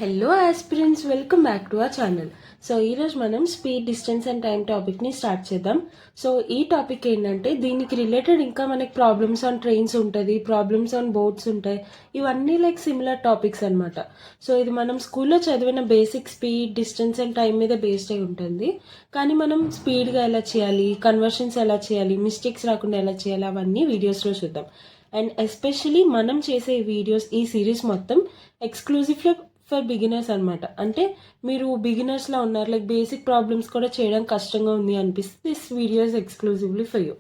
Hello aspirants, welcome back to our channel. So ఈరోజు మనం speed, distance and time టాపిక్ని start చేద్దాం. So ఈ టాపిక్ ఏంటంటే దీనికి రిలేటెడ్ ఇంకా మనకి ప్రాబ్లమ్స్ ఆన్ ట్రైన్స్ ఉంటుంది, ప్రాబ్లమ్స్ ఆన్ బోట్స్ ఉంటాయి. ఇవన్నీ లైక్ సిమిలర్ టాపిక్స్ అనమాట. సో ఇది మనం స్కూల్లో చదివిన basic speed, distance and time మీద బేస్డ్ అయి ఉంటుంది. కానీ మనం స్పీడ్గా ఎలా చేయాలి, కన్వర్షన్స్ ఎలా చేయాలి, మిస్టేక్స్ రాకుండా ఎలా చేయాలి, అవన్నీ వీడియోస్లో చూద్దాం. అండ్ ఎస్పెషలీ మనం చేసే వీడియోస్, ఈ సిరీస్ మొత్తం ఎక్స్క్లూజివ్గా ఫర్ బిగినర్స్ అనమాట. అంటే మీరు బిగినర్స్లో ఉన్నారు, లైక్ బేసిక్ ప్రాబ్లమ్స్ కూడా చేయడం కష్టంగా ఉంది అనిపిస్తే this videos exclusively for you.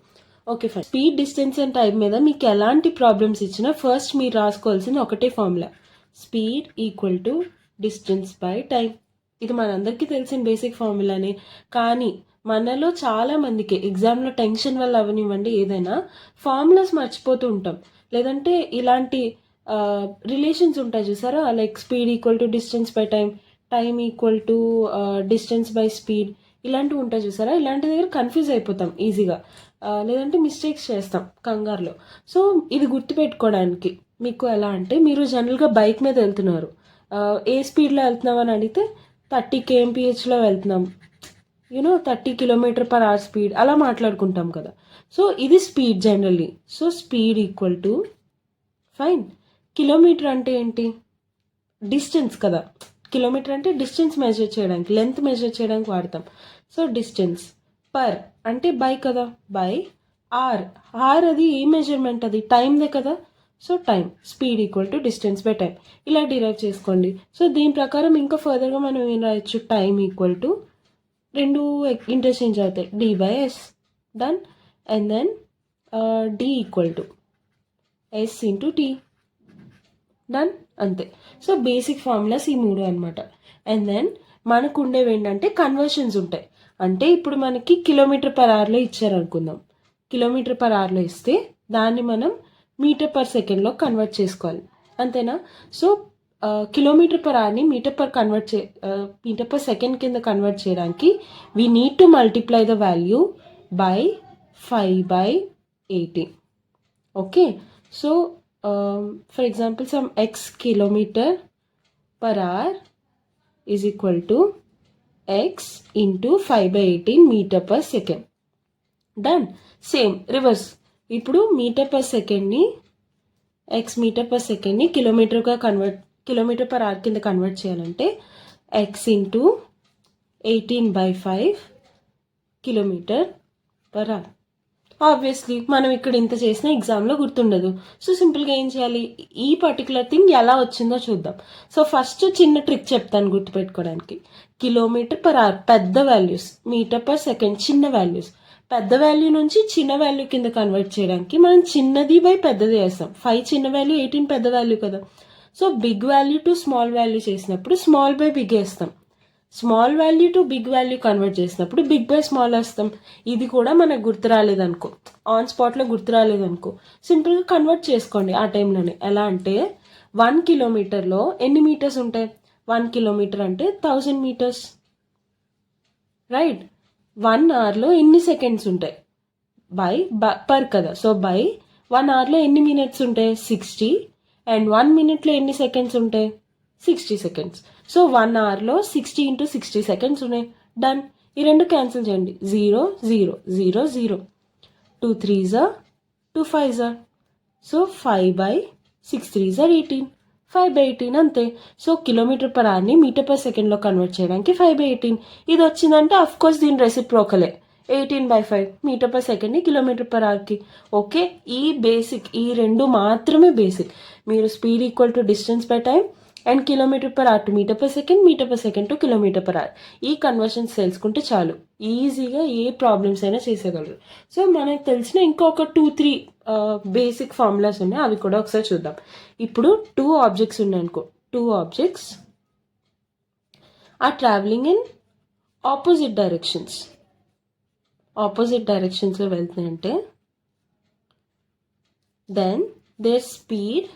Okay fine. Speed, distance and time మీద మీకు ఎలాంటి ప్రాబ్లమ్స్ ఇచ్చినా ఫస్ట్ మీరు రాసుకోవాల్సింది ఒకటే formula: speed equal to distance by time. ఇది మనందరికీ తెలిసిన బేసిక్ ఫార్ములానే. కానీ మనలో చాలా మందికి ఎగ్జామ్లో టెన్షన్ వల్ల అవనివ్వండి, ఏదైనా ఫార్ములాస్ మర్చిపోతూ ఉంటాం. లేదంటే ఇలాంటి రిలేషన్స్ ఉంటాయి చూసారా, like speed equal to distance by time, time equal to distance by speed, ఇలాంటివి ఉంటాయి చూసారా. ఇలాంటి దగ్గర కన్ఫ్యూజ్ అయిపోతాం ఈజీగా, లేదంటే మిస్టేక్స్ చేస్తాం కంగారులో. సో ఇది గుర్తుపెట్టుకోవడానికి మీకు ఎలా అంటే, మీరు జనరల్గా బైక్ మీద వెళ్తున్నారు, ఏ స్పీడ్లో వెళ్తున్నాం అని అడిగితే 30 kmph వెళ్తున్నాం, 30 km/h స్పీడ్, అలా మాట్లాడుకుంటాం కదా. సో ఇది speed generally. So speed equal to, fine, kilometer అంటే ఏంటి? డిస్టెన్స్ కదా. కిలోమీటర్ అంటే డిస్టెన్స్ మెజర్ చేయడానికి, లెంత్ మెజర్ చేయడానికి వాడతాం. సో డిస్టెన్స్ పర్ అంటే బై కదా, బై ఆర్. ఆర్ అది ఏ మెజర్మెంట్? అది టైందే కదా. So time, speed equal to distance by time, ఇలా డిరైవ్ చేసుకోండి. సో దీని ప్రకారం ఇంకా ఫర్దర్గా మనం ఏం రాయొచ్చు? టైం ఈక్వల్ టు, రెండు ఇంటర్చేంజ్ అవుతాయి, D by S, done. And then D equal to S into T, done, అంతే. సో బేసిక్ ఫార్ములాస్ ఈ మూడు అనమాట. అండ్ దెన్ మనకు ఉండేవి ఏంటంటే కన్వర్షన్స్ ఉంటాయి. అంటే ఇప్పుడు మనకి km/hలో ఇచ్చారనుకుందాం. km/hలో ఇస్తే దాన్ని మనం మీటర్/సెకండ్లో కన్వర్ట్ చేసుకోవాలి, అంతేనా? సో km/hని మీటర్/సెకండ్ కింద కన్వర్ట్ చేయడానికి we need to multiply the value by 5/80. Okay. So for example, some x km/h is equal to x into 5/18 meter/second. Done. Same reverse. ఇప్పుడు మీటర్/సెకండ్ని, x మీటర్/సెకండ్ని కిలోమీటర్గా km/h కింద కన్వర్ట్ చేయాలంటే x ఇంటూ 18/5 km/h. ఆబ్వియస్లీ మనం ఇక్కడ ఇంత చేసిన ఎగ్జామ్లో గుర్తుండదు. సో సింపుల్గా ఏం చేయాలి? ఈ పర్టికులర్ థింగ్ ఎలా వచ్చిందో చూద్దాం. సో ఫస్ట్ చిన్న ట్రిక్ చెప్తాను గుర్తుపెట్టుకోవడానికి. km/h పెద్ద వాల్యూస్, మీటర్/సెకండ్ చిన్న వాల్యూస్. పెద్ద వాల్యూ నుంచి చిన్న వాల్యూ కింద కన్వర్ట్ చేయడానికి మనం చిన్నది బై పెద్దది వేస్తాం. 5 చిన్న వాల్యూ, 18 పెద్ద వాల్యూ కదా. So big value to small value చేసినప్పుడు స్మాల్ బై బిగ్ వేస్తాం. Small value to big value convert చేసినప్పుడు బిగ్ బై స్మాల్ వేస్తాం. ఇది కూడా మనకు గుర్తు రాలేదనుకో, ఆన్ స్పాట్లో గుర్తు రాలేదనుకో, సింపుల్గా కన్వర్ట్ చేసుకోండి ఆ టైంలోనే. ఎలా అంటే 1 కిలోమీటర్లో ఎన్ని మీటర్స్ ఉంటాయి? 1 కిలోమీటర్ అంటే 1000 మీటర్స్, రైట్. 1 అవర్లో ఎన్ని సెకండ్స్ ఉంటాయి? బై పర్ కదా. సో బై 1 అవర్లో ఎన్ని మినిట్స్ ఉంటాయి? 60. అండ్ 1 మినిట్లో ఎన్ని సెకండ్స్ ఉంటాయి? 60 సెకండ్స్. సో 1 అవర్లో 60 into 60 సెకండ్స్ ఉన్నాయి. డన్. ఈ రెండు క్యాన్సిల్ చేయండి. 0 0 0 0, 2 3s are 2 5s are. So 5/6 3s are 18, 5/18 అంతే. సో km/hని మీటర్/సెకండ్లో కన్వర్ట్ చేయడానికి 5/18. ఇది వచ్చిందంటే అఫ్కోర్స్ దీని రెసిప్రోకలే, 18/5 మీటర్/సెకండ్ని km/hకి. ఓకే. ఈ బేసిక్, ఈ రెండు మాత్రమే బేసిక్. మీరు speed equal to distance by time and km/h to metre per second, metre per second to km/h, ఈ కన్వర్షన్స్ తెలుసుకుంటే చాలు, ఈజీగా ఏ ప్రాబ్లమ్స్ అయినా చేసేయగలరు. సో మనకు తెలిసిన ఇంకొక 2-3 బేసిక్ ఫార్ములాస్ ఉన్నాయి, అవి కూడా ఒకసారి చూద్దాం. ఇప్పుడు 2 ఆబ్జెక్ట్స్ ఉన్నాయనుకో, 2 objects are travelling in opposite డైరెక్షన్స్లో వెళ్తున్నాయంటే then their speed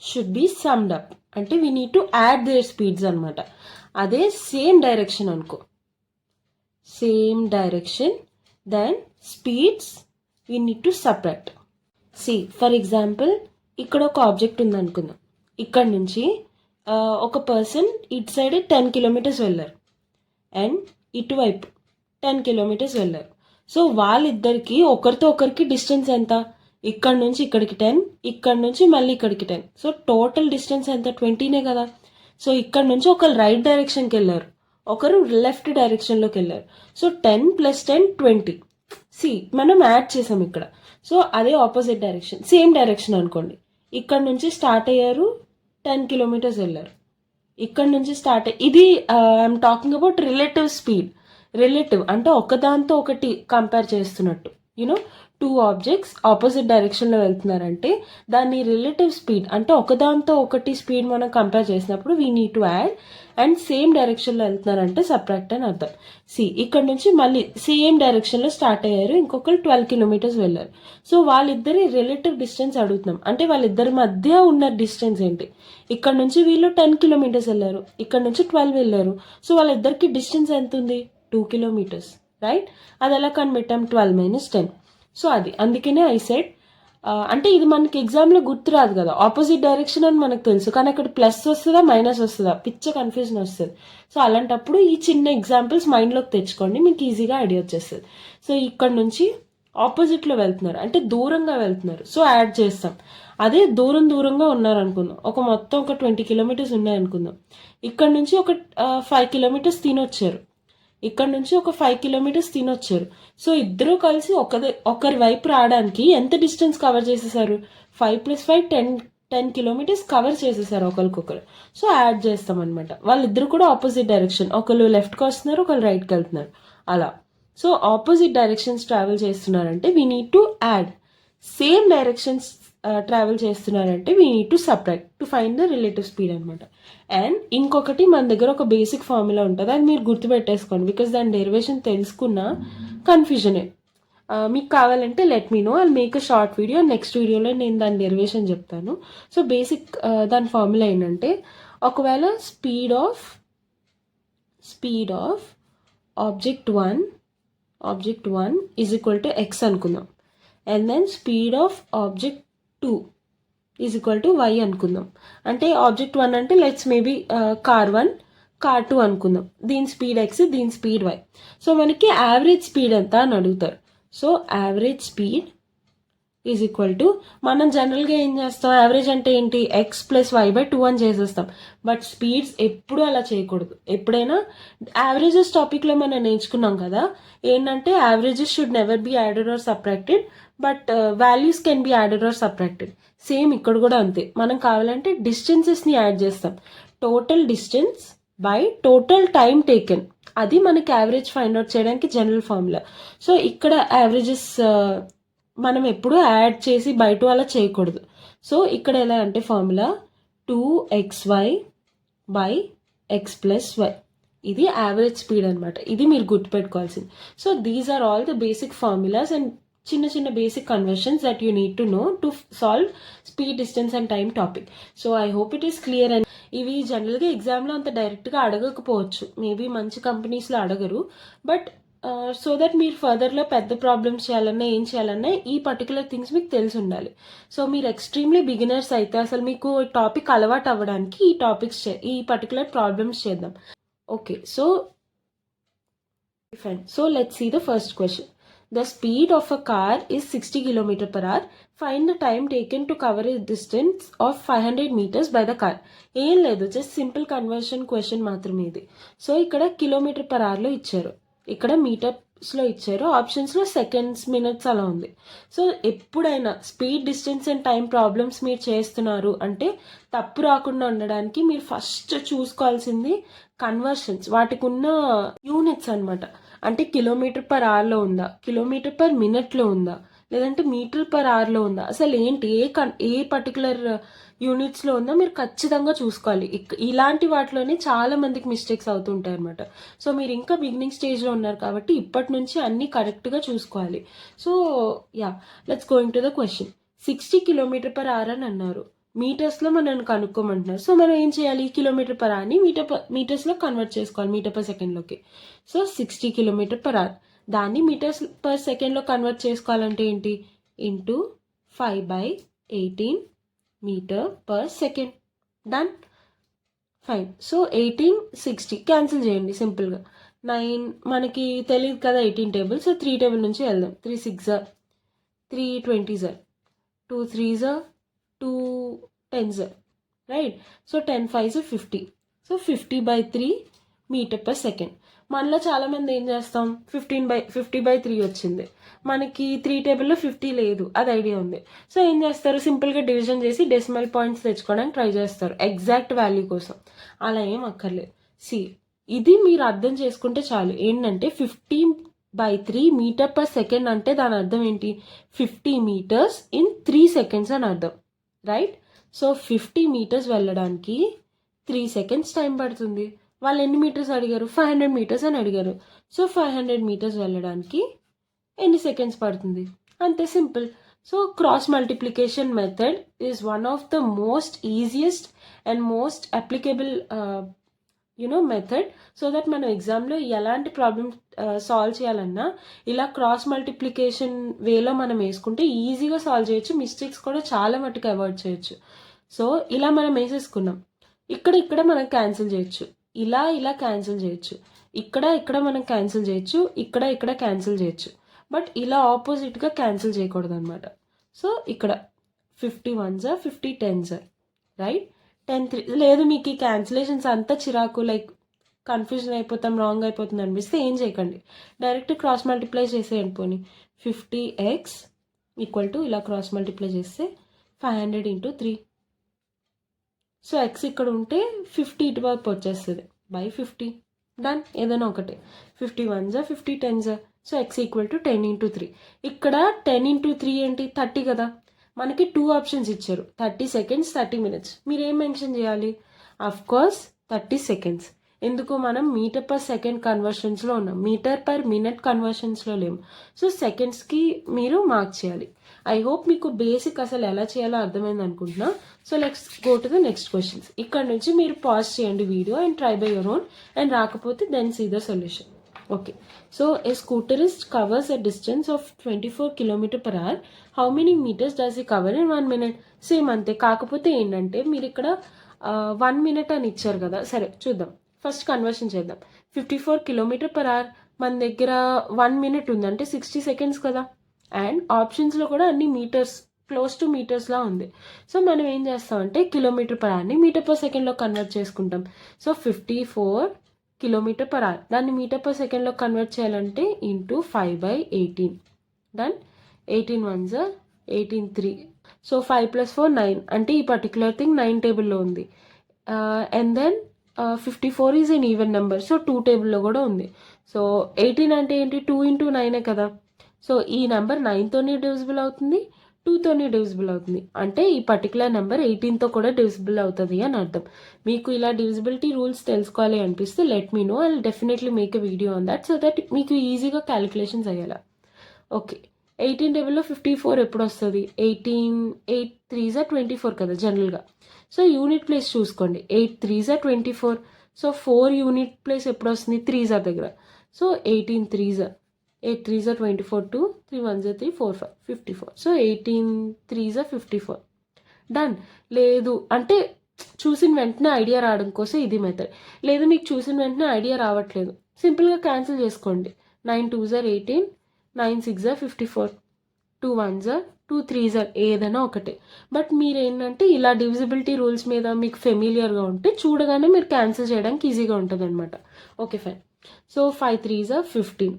should be summed up. అంటే we need to add their speeds అనమాట. అదే సేమ్ డైరెక్షన్ అనుకో, same direction, then speeds we need to separate. For example ఇక్కడ ఒక object ఉంది అనుకుందాం. ఇక్కడ నుంచి ఒక పర్సన్ ఇటు సైడ్ 10 కిలోమీటర్స్ వెళ్ళారు అండ్ ఇటువైపు 10 కిలోమీటర్స్ వెళ్ళారు. సో వాళ్ళిద్దరికి ఒకరితో ఒకరికి డిస్టెన్స్ ఎంత? ఇక్కడ నుంచి ఇక్కడికి 10, ఇక్కడ నుంచి మళ్ళీ ఇక్కడికి 10. సో టోటల్ డిస్టెన్స్ ఎంత? 20నే కదా. సో ఇక్కడ నుంచి ఒకరు రైట్ డైరెక్షన్కి వెళ్ళారు, ఒకరు లెఫ్ట్ డైరెక్షన్లోకి వెళ్ళారు. సో 10 + 10 20. మనం యాడ్ చేసాం ఇక్కడ. సో అదే ఆపోజిట్ డైరెక్షన్, సేమ్ డైరెక్షన్ అనుకోండి. ఇక్కడ నుంచి స్టార్ట్ అయ్యారు, 10 కిలోమీటర్స్ వెళ్ళారు. ఇక్కడ నుంచి స్టార్ట్ ఇది I'm talking about relative speed. Relative అంటే ఒకదాంతో ఒకటి కంపేర్ చేస్తున్నట్టు. యూనో 2 ఆబ్జెక్ట్స్ ఆపోజిట్ డైరెక్షన్లో వెళ్తున్నారంటే దాన్ని రిలేటివ్ స్పీడ్ అంటే ఒకదాంతో ఒకటి స్పీడ్ మనం కంపేర్ చేసినప్పుడు we need to add. And same డైరెక్షన్లో వెళ్తున్నారంటే సబ్ట్రాక్ట్ అని అర్థం. ఇక్కడ నుంచి మళ్ళీ సేమ్ డైరెక్షన్లో స్టార్ట్ అయ్యారు, ఇంకొకరు 12 కిలోమీటర్స్ వెళ్ళారు. సో వాళ్ళిద్దరి రిలేటివ్ డిస్టెన్స్ అడుగుతున్నాం. అంటే వాళ్ళిద్దరి మధ్య ఉన్న డిస్టెన్స్ ఏంటి? ఇక్కడ నుంచి వీళ్ళు 10 కిలోమీటర్స్ వెళ్ళారు, ఇక్కడ నుంచి 12 వెళ్ళారు. సో వాళ్ళిద్దరికి డిస్టెన్స్ ఎంత ఉంది? 2 కిలోమీటర్స్, రైట్? అది ఎలా కనిపెట్టాం? 12 - 10. సో అది అందుకనే ఐ సెడ్ అంటే ఇది మనకి ఎగ్జామ్లో గుర్తు రాదు కదా, ఆపోజిట్ డైరెక్షన్ అని మనకు తెలుసు, కానీ అక్కడ ప్లస్ వస్తుందా మైనస్ వస్తుందా పిచ్చ కన్ఫ్యూజన్ వస్తుంది. సో అలాంటప్పుడు ఈ చిన్న ఎగ్జాంపుల్స్ మైండ్లోకి తెచ్చుకోండి, మీకు ఈజీగా ఐడియా వచ్చేస్తుంది. సో ఇక్కడ నుంచి ఆపోజిట్లో వెళ్తున్నారు అంటే దూరంగా వెళ్తున్నారు, సో యాడ్ చేస్తాం. అదే దూరంగా ఉన్నారు అనుకుందాం, మొత్తం ఒక 20 కిలోమీటర్స్ ఉన్నాయనుకుందాం. ఇక్కడ నుంచి ఒక 5 కిలోమీటర్స్ తినొచ్చారు, ఇక్కడ నుంచి ఒక 5 కిలోమీటర్స్ తినొచ్చారు. సో ఇద్దరు కలిసి ఒకరి వైపు రావడానికి ఎంత డిస్టెన్స్ కవర్ చేసేసారు? 5 + 5 10 కిలోమీటర్స్ కవర్ చేసేసారు ఒకరికొకరు. సో యాడ్ చేస్తాం అనమాట. వాళ్ళిద్దరు కూడా ఆపోజిట్ డైరెక్షన్, ఒకరు లెఫ్ట్కి వస్తున్నారు, ఒకరు రైట్కి వెళ్తున్నారు అలా. సో ఆపోజిట్ డైరెక్షన్స్ ట్రావెల్ చేస్తున్నారంటే we need to add. Same directions travel చేస్తున్నారంటే we need to subtract to find the relative speed అనమాట. అండ్ ఇంకొకటి మన దగ్గర ఒక బేసిక్ ఫార్ములా ఉంటుంది, అది మీరు గుర్తుపెట్టేసుకోండి. బికాస్ దాని డెరివేషన్ తెలుసుకున్న కన్ఫ్యూజనే. మీకు కావాలంటే let me know, I'll make a short video. Next వీడియోలో నేను దాని డెరివేషన్ చెప్తాను. సో బేసిక్ దాని ఫార్ములా ఏంటంటే, ఒకవేళ speed of object 1 is equal to x అనుకుందాం. And then speed of object 2 is equal to y అనుకుందాం. అంటే ఆబ్జెక్ట్ 1 అంటే లెట్స్ మేబీ కార్ 1, కార్ 2 అనుకుందాం. దీని స్పీడ్ x, దీని స్పీడ్ y. సో మనకి యావరేజ్ స్పీడ్ ఎంత అని అడుగుతారు. So average speed is equal to, మనం జనరల్గా ఏం చేస్తాం, యావరేజ్ అంటే ఏంటి? x + y/2 అని చేసేస్తాం. బట్ స్పీడ్స్ ఎప్పుడు అలా చేయకూడదు. ఎప్పుడైనా యావరేజెస్ టాపిక్లో మనం నేర్చుకున్నాం కదా, ఏంటంటే averages should never be added or subtracted, but values can be added or subtracted. Same ఇక్కడ కూడా అంతే. మనం కావాలంటే డిస్టెన్సెస్ని యాడ్ చేస్తాం. Total distance by total time taken, అది మనకి యావరేజ్ ఫైండ్ అవుట్ చేయడానికి జనరల్ ఫార్ములా. సో ఇక్కడ యావరేజెస్ మనం ఎప్పుడు యాడ్ చేసి బయట అలా చేయకూడదు. సో ఇక్కడ ఎలా అంటే ఫార్ములా 2xy/x + y, ఇది యావరేజ్ స్పీడ్ అనమాట. ఇది మీరు గుర్తుపెట్టుకోవాల్సింది. So these are all the basic formulas and చిన్న basic conversions that you need to know to solve speed, distance and time topic. So I hope it is clear. And ఇవి జనరల్గా ఎగ్జామ్లో అంత డైరెక్ట్గా అడగకపోవచ్చు, మేబీ మంచి కంపెనీస్లో అడగరు. బట్ సో దట్ మీరు ఫర్దర్లో పెద్ద ప్రాబ్లమ్స్ చేయాలన్నా ఏం చేయాలన్నా ఈ పర్టికులర్ థింగ్స్ మీకు తెలిసి ఉండాలి. సో మీరు ఎక్స్ట్రీమ్లీ బిగినర్స్ అయితే అసలు మీకు టాపిక్ అలవాటు అవ్వడానికి ఈ పర్టికులర్ ప్రాబ్లమ్స్ చేద్దాం. Okay, so fine. So let's see the first question. The speed of a car is 60 km/h. Find the time taken to cover a distance of 500 meters by the car. ఏం లేదు, just simple conversion question మాత్రమే ఇది. So ఇక్కడ km/hలో ఇచ్చారు, ఇక్కడ మీటర్స్లో ఇచ్చారు, ఆప్షన్స్లో seconds, minutes అలా ఉంది. సో ఎప్పుడైనా speed, distance and time problems మీరు చేస్తున్నారు అంటే తప్పు రాకుండా ఉండడానికి మీరు ఫస్ట్ చూసుకోవాల్సింది కన్వర్షన్స్, వాటికి ఉన్న యూనిట్స్ అనమాట. అంటే km/hలో ఉందా, km/minute ఉందా, లేదంటే మీటర్/hలో ఉందా, అసలు ఏంటి ఏ పర్టికులర్ యూనిట్స్లో ఉందో మీరు ఖచ్చితంగా చూసుకోవాలి. ఇలాంటి వాటిలోనే చాలా మందికి మిస్టేక్స్ అవుతుంటాయి అనమాట. సో మీరు ఇంకా బిగినింగ్ స్టేజ్లో ఉన్నారు కాబట్టి ఇప్పటి నుంచి అన్నీ కరెక్ట్గా చూసుకోవాలి. So let's going to the question. 60 km/h అని అన్నారు, మీటర్స్లో మనం కనుక్కోమంటున్నారు. సో మనం ఏం చేయాలి, km/hని మీటర్స్లో కన్వర్ట్ చేసుకోవాలి, మీటర్/సెకండ్లోకి. సో 60 km/h, దాన్ని మీటర్స్/సెకండ్లో కన్వర్ట్ చేసుకోవాలంటే ఏంటి, into 5/18 metre per second. Done. Fine. So 1860 cancel చేయండి సింపుల్గా. 9 మనకి తెలియదు కదా 18 టేబుల్. సో 3 టేబుల్ నుంచి వెళ్దాం. 3 6 3 20 2 3 2 10 right. So 10 5 50. So 50/3 meter per second. మనలో చాలామంది ఏం చేస్తాం, 50/3 వచ్చింది, మనకి 3 టేబుల్లో 50 లేదు, అది ఐడియా ఉంది. సో ఏం చేస్తారు, సింపుల్గా డివిజన్ చేసి డెసిమల్ పాయింట్స్ తెచ్చుకోవడానికి ట్రై చేస్తారు ఎగ్జాక్ట్ వాల్యూ కోసం. అలా ఏం అక్కర్లేదు. సి, ఇది మీరు అర్థం చేసుకుంటే చాలు. ఏంటంటే 50/3 మీటర్ పర్ సెకండ్ అంటే దాని అర్థం ఏంటి, 50 మీటర్స్ ఇన్ 3 సెకండ్స్ అని అర్థం, రైట్. సో 50 మీటర్స్ వెళ్ళడానికి 3 సెకండ్స్ టైం పడుతుంది. వాళ్ళు ఎన్ని మీటర్స్ అడిగారు, 500 మీటర్స్ అని అడిగారు. సో 500 మీటర్స్ వెళ్ళడానికి ఎన్ని సెకండ్స్ పడుతుంది, అంతే, simple. So cross multiplication method is one of the most easiest and most applicable method. So that మనం ఎగ్జామ్లో ఎలాంటి ప్రాబ్లమ్ సాల్వ్ చేయాలన్నా ఇలా క్రాస్ మల్టిప్లికేషన్ వేలో మనం వేసుకుంటే ఈజీగా సాల్వ్ చేయొచ్చు, మిస్టేక్స్ కూడా చాలా మటుకు అవాయిడ్ చేయొచ్చు. సో ఇలా మనం వేసేసుకున్నాం. ఇక్కడ మనం క్యాన్సిల్ చేయొచ్చు, ఇలా క్యాన్సిల్ చేయొచ్చు, ఇక్కడ మనం క్యాన్సిల్ చేయొచ్చు, ఇక్కడ క్యాన్సిల్ చేయొచ్చు. బట్ ఇలా ఆపోజిట్గా క్యాన్సిల్ చేయకూడదు అనమాట. సో ఇక్కడ 50 1s 50 10s, రైట్. 10 3 లేదు, మీకు ఈ క్యాన్సిలేషన్స్ అంతా చిరాకు, లైక్ కన్ఫ్యూజన్ అయిపోతాం, రాంగ్ అయిపోతుంది అనిపిస్తే ఏం చేయకండి, డైరెక్ట్ క్రాస్ మల్టిప్లై చేసేయండి. పోనీ 50x ఈక్వల్ టు ఇలా క్రాస్ మల్టిప్లై చేస్తే 500 × 3. సో ఎక్స్ ఇక్కడ ఉంటే 50 ఇటువైపు వచ్చేస్తుంది బై 50. డన్, ఏదైనా ఒకటే. 50 1s 50 10s. So X equal to 10 × 3. ఇక్కడ 10 × 3 ఏంటి, 30 కదా. మనకి 2 ఆప్షన్స్ ఇచ్చారు, 30 సెకండ్స్ 30 మినిట్స్. మీరు ఏం మెన్షన్ చేయాలి, అఫ్ కోర్స్ 30 సెకండ్స్. ఎందుకు, మనం మీటర్ పర్ సెకండ్ కన్వర్షన్స్లో ఉన్నాం, మీటర్ పర్ మినిట్ కన్వర్షన్స్లో లేము. సో సెకండ్స్కి మీరు మార్క్ చేయాలి. ఐ హోప్ మీకు బేసిక్ అసలు ఎలా చేయాలో అర్థమైంది అనుకుంటున్నా. So let's go to the next questions. ఇక్కడ నుంచి మీరు పాజ్ చేయండి video and try by your own, and రాకపోతే then see the solution. Okay. So a scooterist covers a distance of 24 km/h. How many metres does he cover in 1 minute? Same అంతే, కాకపోతే ఏంటంటే మీరు ఇక్కడ 1 minute అని ఇచ్చారు కదా. సరే చూద్దాం, ఫస్ట్ కన్వర్షన్ చేద్దాం. 54 km/h మన దగ్గర 1 minute ఉంది, అంటే 60 seconds కదా. అండ్ ఆప్షన్స్లో కూడా అన్ని మీటర్స్, క్లోజ్ టు మీటర్స్లా ఉంది. సో మనం ఏం చేస్తామంటే km/hని మీటర్ పర్ సెకండ్లో కన్వర్ట్ చేసుకుంటాం. సో 54 km/h, దాన్ని మీటర్ పర్ సెకండ్లో కన్వర్ట్ చేయాలంటే ఇంటూ 5/18. డన్. 18 1s 18 3. సో 5 + 4 9, అంటే ఈ పర్టికులర్ థింగ్ 9 టేబుల్లో ఉంది. And then 54 is an even number, so 2 టేబుల్లో కూడా ఉంది. సో 18 అంటే ఏంటి, 2 × 9 కదా. సో ఈ నెంబర్ 9తోనే డివిజిబుల్ అవుతుంది, 2తోనే డివిజిబుల్ అవుతుంది, అంటే ఈ పర్టికులర్ నెంబర్ 18తో కూడా డివిజిబుల్ అవుతుంది అని అర్థం. మీకు ఇలా డివిజిబిలిటీ రూల్స్ తెలుసుకోవాలి అనిపిస్తే let me know, I will definitely make a video on that, so that మీకు ఈజీగా క్యాలిక్యులేషన్స్ అయ్యేలా. ఓకే. 18 టేబుల్లో 54 ఎప్పుడు వస్తుంది, 8 3s 24 కదా జనరల్గా. సో యూనిట్ ప్లేస్ చూసుకోండి, 8 3s 24. సో 4 యూనిట్ ప్లేస్ ఎప్పుడు వస్తుంది, 3s దగ్గర. So 18 3s 8 3s 24 2 3 1s 3 4 5 54. So 18 3s 54. Done. లేదు అంటే చూసిన వెంటనే ఐడియా రావడం కోసం ఇది మెథడ్. లేదు మీకు చూసిన వెంటనే ఐడియా రావట్లేదు, సింపుల్గా క్యాన్సిల్ చేసుకోండి. 9 2s 18, 9 6s 54, 2 1s 2 3s, ఏదైనా ఒకటే. బట్ మీరు ఏంటంటే ఇలా డివిజిబిలిటీ రూల్స్ మీద మీకు ఫెమిలియర్గా ఉంటే చూడగానే మీరు క్యాన్సిల్ చేయడానికి ఈజీగా ఉంటుంది అనమాట. Okay fine. So 5 3s 15,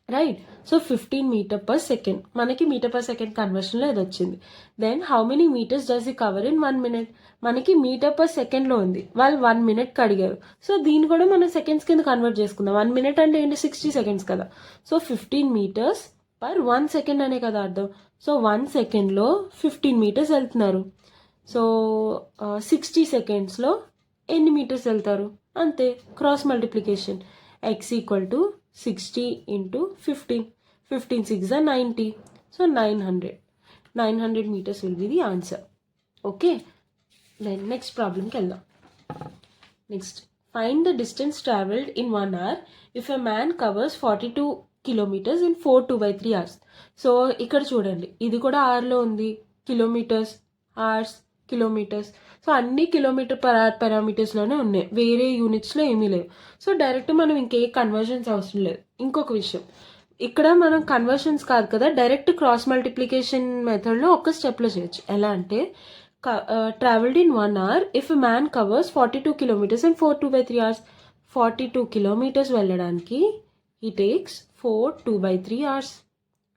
right. So 15 meter per second, మనకి మీటర్ పర్ సెకండ్ కన్వర్షన్లో ఇది వచ్చింది. Then how many metres does he cover in 1 minute? మనకి మీటర్ పర్ సెకండ్లో ఉంది, వాళ్ళు 1 minute అడిగారు. సో దీన్ని కూడా మనం సెకండ్స్ కింద కన్వర్ట్ చేసుకుందాం. 1 minute అంటే ఏంటి, 60 seconds కదా. సో 15 meters per 1 second అనే కదా అర్థం. సో 1 secondలో 15 meters వెళ్తున్నారు. సో 60 secondsలో ఎన్ని మీటర్స్ వెళ్తారు, అంతే. Cross multiplication, x equal to 60 × 15. 15 6s 90. So 900 meters will be the answer. Okay. Then next problem కి వెళ్దాం. Next, find the distance traveled in 1 hour if a man covers 42 kilometers in 4 2/3 hours. So ఇక్కడ చూడండి, ఇది కూడా hourలో ఉంది, kilometres, hours, kilometres. So అన్ని kilometre per hour పారామీటర్స్లోనే ఉన్నాయి, వేరే యూనిట్స్లో ఏమీ లేవు. సో డైరెక్ట్ మనం ఇంకే కన్వర్షన్స్ అవసరం లేదు. ఇంకొక విషయం, ఇక్కడ మనం కన్వర్షన్స్ కాదు కదా, డైరెక్ట్ క్రాస్ మల్టిప్లికేషన్ మెథడ్లో ఒక స్టెప్లో చేయొచ్చు. ఎలా అంటే travelled in 1 hour if a man covers 42 kilometers and 4 2/3 hours. 42 kilometers వెళ్ళడానికి he takes 4 2/3 hours.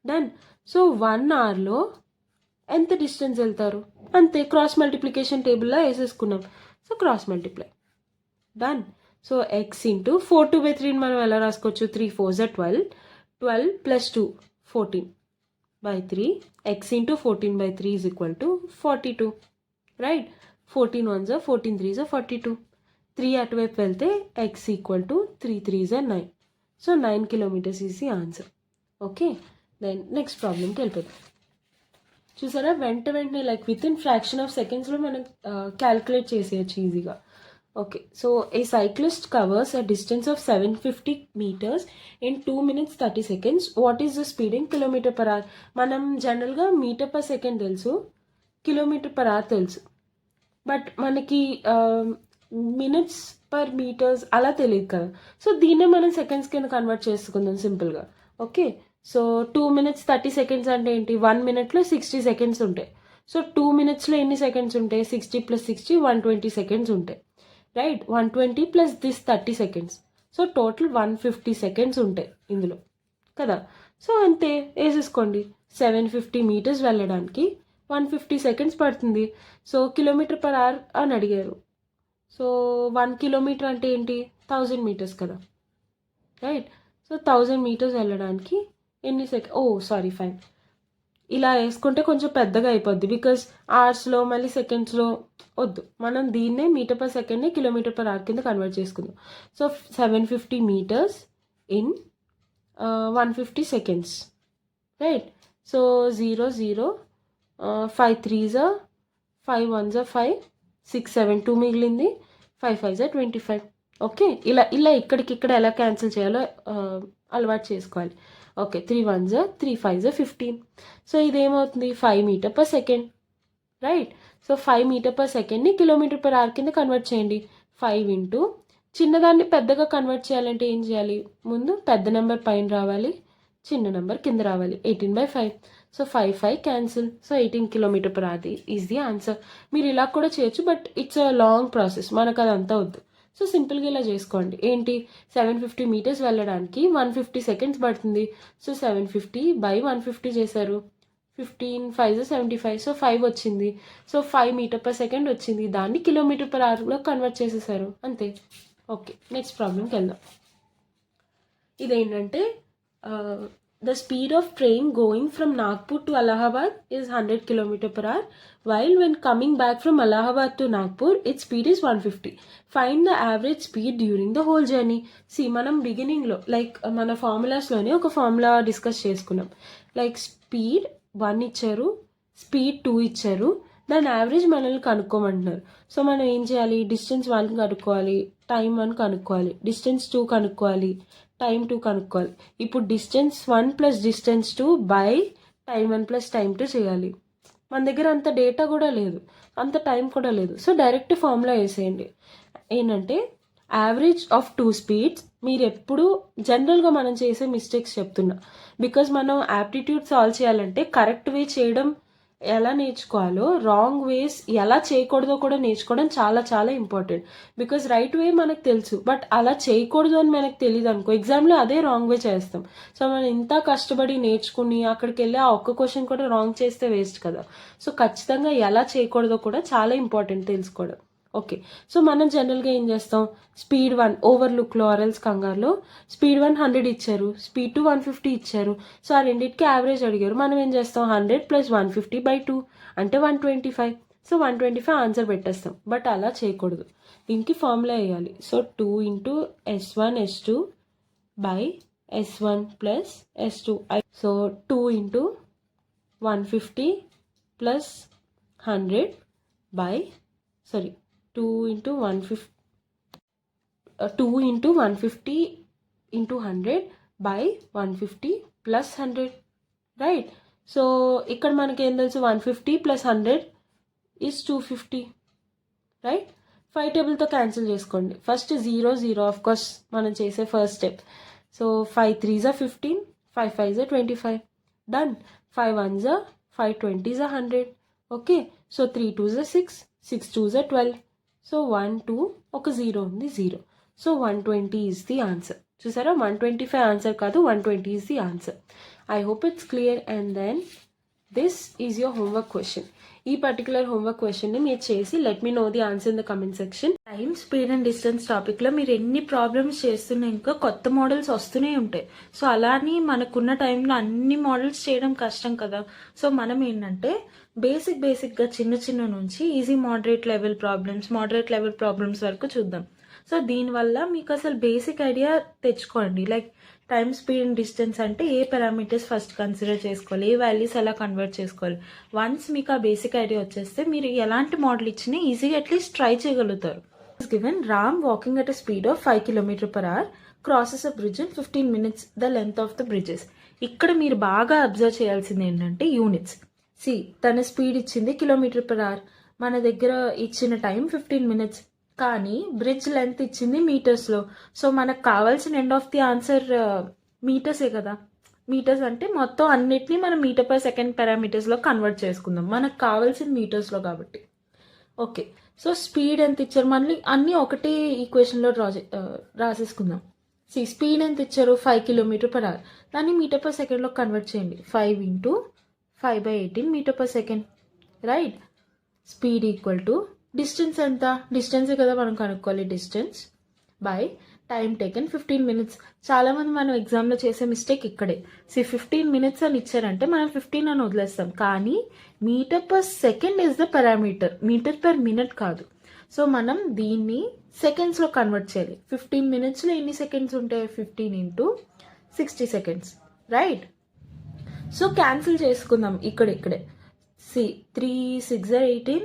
Done. So 1 hourలో ఎంత డిస్టెన్స్ వెళ్తారు అంతే, క్రాస్ మల్టిప్లికేషన్ టేబుల్లో వేసేసుకున్నాం. So cross multiply, done. So X into 4 2/3 మనం ఎలా రాసుకోవచ్చు, 3 4s are 12, 12 plus 2 14/3, x into 14/3 is equal to 42, right? 14 1s are 14 3s are 42. 3 అటువైపు వెళ్తే x equal to 3 3s are 9. So 9 kilometers is the answer. Okay, then next ప్రాబ్లమ్కి వెళ్ళిపోతాం. చూసారా, వెంటనే like within fraction of సెకండ్స్లో మనం calculate చేసేయచ్చు ఈజీగా. Okay, so a cyclist covers a distance of 750 meters in 2 minutes 30 seconds. What is the speed in kilometre per hour? మనం జనరల్గా మీటర్ పర్ సెకండ్ తెలుసు, కిలోమీటర్ పర్ అవర్ తెలుసు, but మనకి minutes per metres అలా తెలియదు కదా. సో దీన్నే మనం సెకండ్స్ కింద కన్వర్ట్ చేసుకుందాం సింపుల్గా. ఓకే, సో 2 minutes 30 seconds అంటే ఏంటి, 1 minute 60 seconds ఉంటాయి. సో 2 minutesలో ఎన్ని సెకండ్స్ ఉంటాయి, 60 + 60 120 seconds ఉంటాయి, right? 120 + this 30 seconds. So total 150 seconds ఉంటాయి ఇందులో కదా. సో అంతే వేసేసుకోండి, 750 meters వెళ్ళడానికి 150 seconds పడుతుంది. సో కిలోమీటర్ పర్ అవర్ అని అడిగారు. సో 1 kilometer అంటే ఏంటి, 1000 meters కదా, రైట్? సో 1000 meters వెళ్ళడానికి ఎన్ని సారీ ఫైన్, ఇలా వేసుకుంటే కొంచెం పెద్దగా అయిపోద్ది, బికాస్ అవర్స్లో మళ్ళీ సెకండ్స్లో వద్దు. మనం దీన్నే మీటర్ పర్ సెకండ్ని కిలోమీటర్ పర్ అవర్ కింద కన్వర్ట్ చేసుకుందాం. So 750 meters in 150 seconds, right? So 0 0 5 3s are 5 1s are 5 6 7 2 మిగిలింది, 5 5s are 25. ఓకే, ఇలా ఇక్కడికిక్కడ ఎలా క్యాన్సిల్ చేయాలో అలవాటు చేసుకోవాలి. Okay, 3 1s are 3 5s are 15. సో ఇదేమవుతుంది, 5 meter per second, right? So 5 meter per secondని కిలోమీటర్ పర్ అవర్ కింద కన్వర్ట్ చేయండి. 5 ఇంటూ చిన్నదాన్ని పెద్దగా కన్వర్ట్ చేయాలంటే ఏం చేయాలి, ముందు పెద్ద నెంబర్ పైన రావాలి, చిన్న నెంబర్ కింద రావాలి. 18/5. So 5 5 cancel. So 18 kilometer per hour is the answer. మీరు ఇలా కూడా చేయొచ్చు, but it's a long process, మనకు అదంతా వద్దు. సో సింపుల్గా ఇలా చేసుకోండి. ఏంటి, 750 meters వెళ్ళడానికి 150 seconds పడుతుంది. సో 750/150 చేశారు, 15 5s are 75. సో 5 వచ్చింది. సో 5 meter per second వచ్చింది, దాన్ని కిలోమీటర్ పర్ అవర్లో కన్వర్ట్ చేసేసారు, అంతే. ఓకే, నెక్స్ట్ ప్రాబ్లంకి వెళ్దాం. ఇదేంటంటే the speed of train going from Nagpur to Allahabad is 100 km per hour, while when coming back from Allahabad to Nagpur, its speed is 150. Find the average speed during the whole journey. See, మనం బిగినింగ్లో like మన ఫార్ములాస్లోనే ఒక formula discuss చేసుకున్నాం. Like speed 1 ఇచ్చారు, speed 2 ఇచ్చారు, దాని average మనల్ని కనుక్కోమంటున్నారు. So మనం ఏం చేయాలి, డిస్టెన్స్ 1 కనుక్కోవాలి, టైం 1 కనుక్కోవాలి, డిస్టెన్స్ 2 కనుక్కోవాలి, టైం 2 కనుక్కోవాలి. ఇప్పుడు distance 1 + distance 2 by time 1 + time 2 చేయాలి. మన దగ్గర అంత డేటా కూడా లేదు, అంత టైం కూడా లేదు. సో డైరెక్ట్ ఫార్ములా వేసేయండి. ఏంటంటే యావరేజ్ ఆఫ్ 2 speeds. మీరు ఎప్పుడు జనరల్గా మనం చేసే మిస్టేక్స్ చెప్తున్నా, బికాజ్ మనం యాప్టిట్యూడ్ సాల్వ్ చేయాలంటే కరెక్ట్ వే చేయడం ఎలా నేర్చుకోవాలో, రాంగ్ వేస్ ఎలా చేయకూడదో కూడా నేర్చుకోవడం చాలా చాలా ఇంపార్టెంట్. బికాజ్ రైట్ వే మనకు తెలుసు, బట్ అలా చేయకూడదు అని మనకు తెలియదు అనుకో, ఎగ్జామ్లో అదే రాంగ్ వే చేస్తాం. సో మనం ఇంత కష్టపడి నేర్చుకుని అక్కడికి వెళ్ళి ఆ ఒక్క క్వశ్చన్ కూడా రాంగ్ చేస్తే వేస్ట్ కదా. సో ఖచ్చితంగా ఎలా చేయకూడదో కూడా చాలా ఇంపార్టెంట్ తెలుసుకోవడం. ఓకే, సో మనం జనరల్గా ఏం చేస్తాం, స్పీడ్ 1 ఓవర్లుక్లో ఆర్ఎల్స్ కంగారులో స్పీడ్ 1 100 ఇచ్చారు, స్పీడ్ 2 150 ఇచ్చారు. సో ఆ రెండింటికి యావరేజ్ అడిగారు, మనం ఏం చేస్తాం, 100 + 150/2 అంటే 125. సో 125 ఆన్సర్ పెట్టేస్తాం, బట్ అలా చేయకూడదు. దీనికి ఫార్ములా వేయాలి. So 2 × S1 S2 S1 + S2. So 2 × 150 + 100 2 × 150 2 × 150 × 100 /150 + 100, right? So ఇక్కడ మనకి ఏం తెలుసు, 150 + 100 ఈజ్ 250, రైట్. 5 టేబుల్తో క్యాన్సిల్ చేసుకోండి. ఫస్ట్ 0 0 ఆఫ్ కోర్స్ మనం చేసే first step. So 5 3s are 15, 5 5s are 25, done. 5 1s are 5 20s are 100, okay. So 3 2s are 6, 6 2s are 12. So 1 2 ఒక 0 ఉంది, 0. So 120 is the answer. చూసారా, 125 ఆన్సర్ కాదు, 120 is the answer. I hope it's clear. And then this is your homework question. ఈ particular homework క్వశ్చన్ని మీరు చేసి let me know the answer in the comment section. Time, speed and distance టాపిక్లో మీరు ఎన్ని problems చేస్తున్నా ఇంకా కొత్త మోడల్స్ వస్తూనే ఉంటాయి. సో అలానే మనకున్న టైంలో అన్ని మోడల్స్ చేయడం కష్టం కదా. సో మనం ఏంటంటే బేసిక్గా చిన్న నుంచి ఈజీ మోడరేట్ లెవెల్ ప్రాబ్లమ్స్ వరకు చూద్దాం. సో దీనివల్ల మీకు అసలు బేసిక్ ఐడియా తెచ్చుకోండి. Like time, speed and distance అంటే ఏ పారామీటర్స్ ఫస్ట్ కన్సిడర్ చేసుకోవాలి, ఏ వాల్యూస్ ఎలా కన్వర్ట్ చేసుకోవాలి. వన్స్ మీకు ఆ బేసిక్ ఐడియా వచ్చేస్తే మీరు ఎలాంటి మోడల్ ఇచ్చినా ఈజీగా అట్లీస్ట్ ట్రై చేయగలుగుతారు. Given Ram walking at a speed of 5 km/h crosses a bridge in 15 minutes the length of the bridges. ఇక్కడ మీరు బాగా అబ్జర్వ్ చేయాల్సింది ఏంటంటే యూనిట్స్. తన స్పీడ్ ఇచ్చింది km/h, మన దగ్గర ఇచ్చిన టైం 15 minutes, కానీ బ్రిడ్జ్ లెంత్ ఇచ్చింది మీటర్స్లో. సో మనకు కావాల్సిన ఎండ్ ఆఫ్ ది ఆన్సర్ మీటర్సే కదా. మీటర్స్ అంటే మొత్తం అన్నిటినీ మనం మీటర్ పర్ సెకండ్ పారామీటర్స్లో కన్వర్ట్ చేసుకుందాం. మనకు కావాల్సిన మీటర్స్లో కాబట్టి. ఓకే, సో స్పీడ్ ఎంత ఇచ్చారు, మళ్ళీ అన్నీ ఒకటే ఈక్వేషన్లో రాసేసుకుందాం. స్పీడ్ ఎంత ఇచ్చారు, 5 km/h, దాన్ని మీటర్ పర్ సెకండ్లో కన్వర్ట్ చేయండి. 5 × 5/18 meter per second, right. Speed equal to distance ఎంత, డిస్టెన్సే కదా మనం కనుక్కోవాలి, distance by time taken 15 minutes. చాలామంది మనం ఎగ్జామ్లో చేసే మిస్టేక్ ఇక్కడే. 15 minutes అని ఇచ్చారంటే మనం 15 అని వదిలేస్తాం, కానీ meter per second is the parameter, meter per minute కాదు. సో మనం దీన్ని సెకండ్స్లో కన్వర్ట్ చేయాలి. 15 minutesలో ఎన్ని సెకండ్స్ ఉంటాయి, 15 × 60 seconds, రైట్. సో క్యాన్సిల్ చేసుకుందాం ఇక్కడే. 3 6 are 18,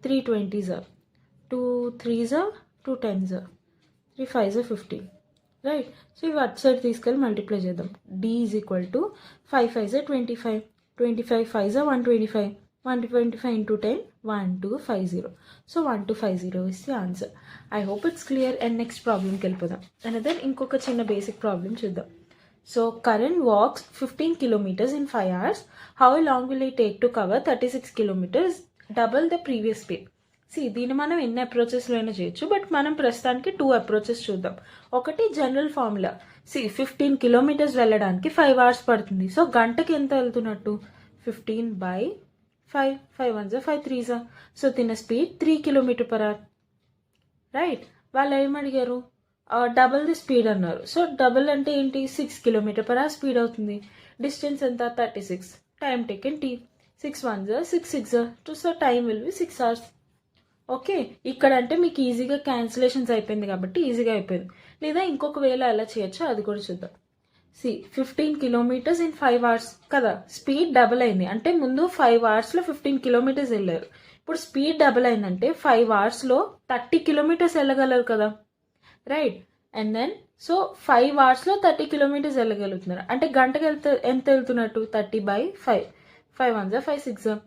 3 20s are 2 3s are 2 10s are 3 5s are 15, right. So ఇవి అటు సైడ్ తీసుకెళ్ళి మల్టిప్లై చేద్దాం. D is equal to 5 5s are 25, 25 5s are 125, 125 × 10 1250. So 1250 is the answer. I hope it's clear. And next ప్రాబ్లంకి వెళ్ళిపోదాం. Another ఇంకొక చిన్న basic problem చూద్దాం. So Karan walks 15 kilometers in 5 hours. How long will it take to cover 36 kilometers, double the previous speed? దీన్ని మనం ఎన్ని అప్రోచెస్లో అయినా చేయొచ్చు, బట్ మనం ప్రస్తుతానికి 2 approaches చూద్దాం. ఒకటి జనరల్ ఫార్ములా. 15 kilometers వెళ్ళడానికి 5 hours పడుతుంది. సో గంటకి ఎంత వెళ్తున్నట్టు, 15/5, 5 1s are 5 3s are. So తిన స్పీడ్ 3 km/h, రైట్. వాళ్ళు ఏమడిగారు, డబుల్ ది స్పీడ్ అన్నారు. సో డబుల్ అంటే ఏంటి, 6 km/h స్పీడ్ అవుతుంది. డిస్టెన్స్ ఎంత, 36, time taken T, 6 1s are 6 6s are 2, so time will be 6 hours. Okay, ఇక్కడ అంటే మీకు ఈజీగా క్యాన్సిలేషన్స్ అయిపోయింది కాబట్టి ఈజీగా అయిపోయింది. లేదా ఇంకొక వేళ ఎలా చేయొచ్చో అది కూడా చూద్దాం. 15 kilometers in 5 hours కదా, స్పీడ్ డబుల్ అయింది. అంటే ముందు 5 hoursలో 15 kilometers వెళ్ళారు. ఇప్పుడు స్పీడ్ డబుల్ అయిందంటే 5 hoursలో 30 kilometers వెళ్ళగలరు కదా, రైట్. అండ్ దెన్ సో 5 hoursలో 30 kilometers వెళ్ళగలుగుతున్నారు. అంటే గంటకి ఎంత వెళ్తున్నట్టు, 30/5, 5 1s are 5 6s are,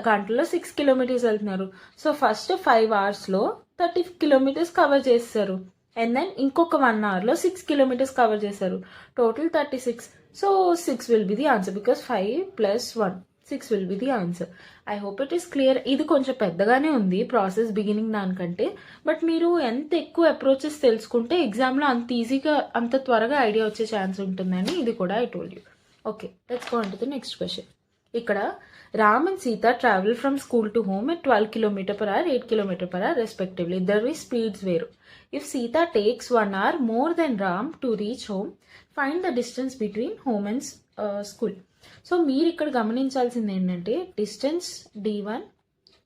గంటలో 6 kilometers వెళ్తున్నారు. సో ఫస్ట్ 5 hoursలో 30 kilometers కవర్ చేస్తారు. అండ్ దెన్ ఇంకొక 1 hourలో 6 kilometers కవర్ చేస్తారు. Total 36. So 6 will be the answer, because 5 + 1 6 will be the answer. I hope it is clear. ఇది కొంచెం పెద్దగానే ఉంది ప్రాసెస్ బిగినింగ్ దానికంటే, బట్ మీరు ఎంత ఎక్కువ అప్రోచెస్ తెలుసుకుంటే ఎగ్జామ్లో అంత ఈజీగా అంత త్వరగా ఐడియా వచ్చే ఛాన్స్ ఉంటుందని ఇది కూడా I told you. Okay, let's go on to the next question. ఇక్కడ Ram and Sita travel from school to home at 12 km/h, 8 km/h respectively. Their speeds వేరు. If Sita takes 1 hour more than Ram to reach home, find the distance between home and school. So మీరు ఇక్కడ గమనించాల్సింది ఏంటంటే distance D1,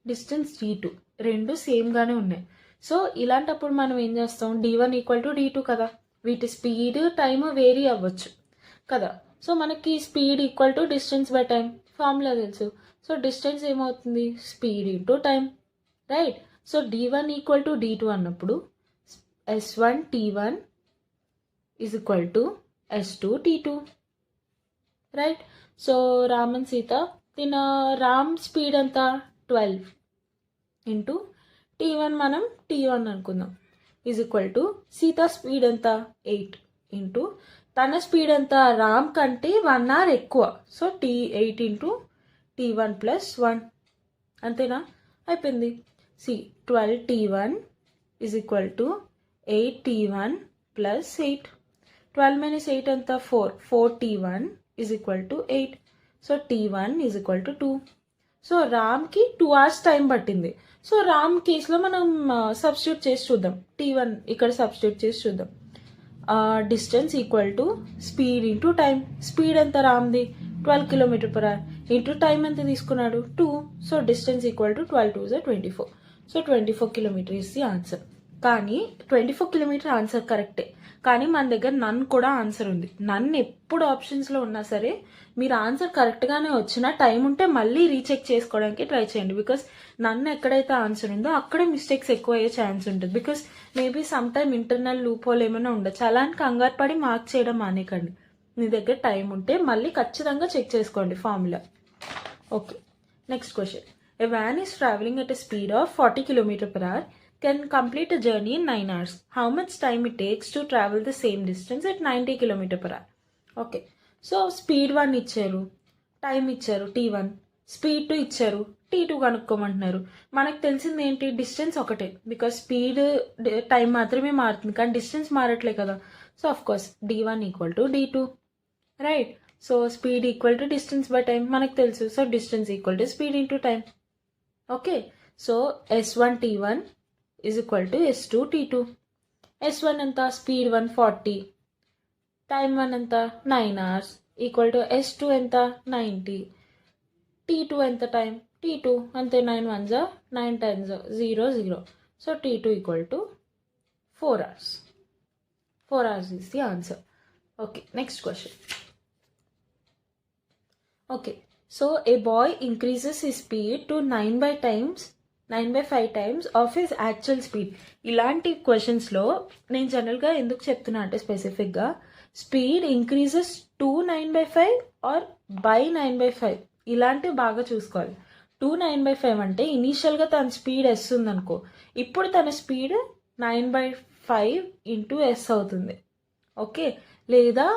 distance D2 రెండు సేమ్గానే ఉన్నాయి. So ఇలాంటప్పుడు మనం ఏం చేస్తాం, D1 = D2 కదా, వీటి స్పీడ్ టైమ్ వేరీ అవ్వచ్చు కదా. సో మనకి speed = distance by time formula తెలుసు. సో డిస్టెన్స్ ఏమవుతుంది, speed into time, right. So D1 = D2 అన్నప్పుడు S1 T1 = S2 T2, right. So Ram and Sita, Ram speed ఎంత, 12, ఇంటూ T1 మనం T1 అనుకుందాం is equal to Sita speed ఎంత 8 ఇంటూ తన speed ఎంత రామ్ కంటే 1 hour ఎక్కువ so T8 into T1 plus 1 అంతేనా అయిపోయింది see 12T1 is equal to 8T1 plus 8 12 minus 8 ఎంత 4T1 is equal to 8 so T1 is equal to 2 so రామ్కి 2 hours టైం పట్టింది సో రామ్ కేసులో మనం సబ్స్టిట్యూట్ చేసి చూద్దాం T1 ఇక్కడ సబ్స్టిట్యూట్ చేసి చూద్దాం distance equal to speed into time speed ఎంత రామ్ది 12 km/h ఇంటూ టైం ఎంత తీసుకున్నాడు 2 so distance equal to 12 2 24 so 24 km is the answer కానీ 24 km ఆన్సర్ కరెక్టే కానీ మన దగ్గర నన్ కూడా ఆన్సర్ ఉంది నన్ ఎప్పుడు ఆప్షన్స్లో ఉన్నా సరే మీరు ఆన్సర్ కరెక్ట్గానే వచ్చినా టైం ఉంటే మళ్ళీ రీచెక్ చేసుకోవడానికి ట్రై చేయండి బికాస్ నన్ను ఎక్కడైతే ఆన్సర్ ఉందో అక్కడే మిస్టేక్స్ ఎక్కువ అయ్యే ఛాన్స్ ఉంటుంది because maybe some time internal loop whole ఏమైనా ఉండొచ్చు అలాంటి కంగారు పడి మార్క్ చేయడం మానేకండి మీ దగ్గర టైం ఉంటే మళ్ళీ ఖచ్చితంగా చెక్ చేసుకోండి formula okay next question A van is travelling at a speed of 40 km/h can complete a journey in 9 hours. How much time it takes to travel the same distance at 90 km/h? Okay. So speed 1 ఇచ్చారు time ఇచ్చారు T1 speed 2 ఇచ్చారు T2 కనుక్కోమంటున్నారు మనకు తెలిసింది ఏంటి distance ఒకటే because speed time మాత్రమే మారుతుంది కానీ డిస్టెన్స్ మారట్లే కదా so of course D1 equal to D2 right so speed equal to distance by time మనకు తెలుసు so distance equal to speed into time okay so S1 T1 is equal to S2 T2. S1 ఎంత speed 140 time 1 ఎంత 9 hours equal to S2 ఎంత 90 T2 ఎంత time T2 అంతే 9 1 9 10 0 0 so T2 equal to 4 hours 4 hours is the answer okay next question okay so a boy increases his speed to 9/5 times of his actual speed ఇలాంటి క్వశ్చన్స్లో నేను జనరల్గా ఎందుకు చెప్తున్నా అంటే స్పెసిఫిక్గా speed increases to 9/5 or by 9/5 ఇలాంటివి బాగా చూసుకోవాలి 9/5 అంటే ఇనీషియల్గా తన స్పీడ్ ఎస్ ఉందనుకో ఇప్పుడు తన స్పీడ్ 9/5 ఇంటూ ఎస్ అవుతుంది ఓకే లేదా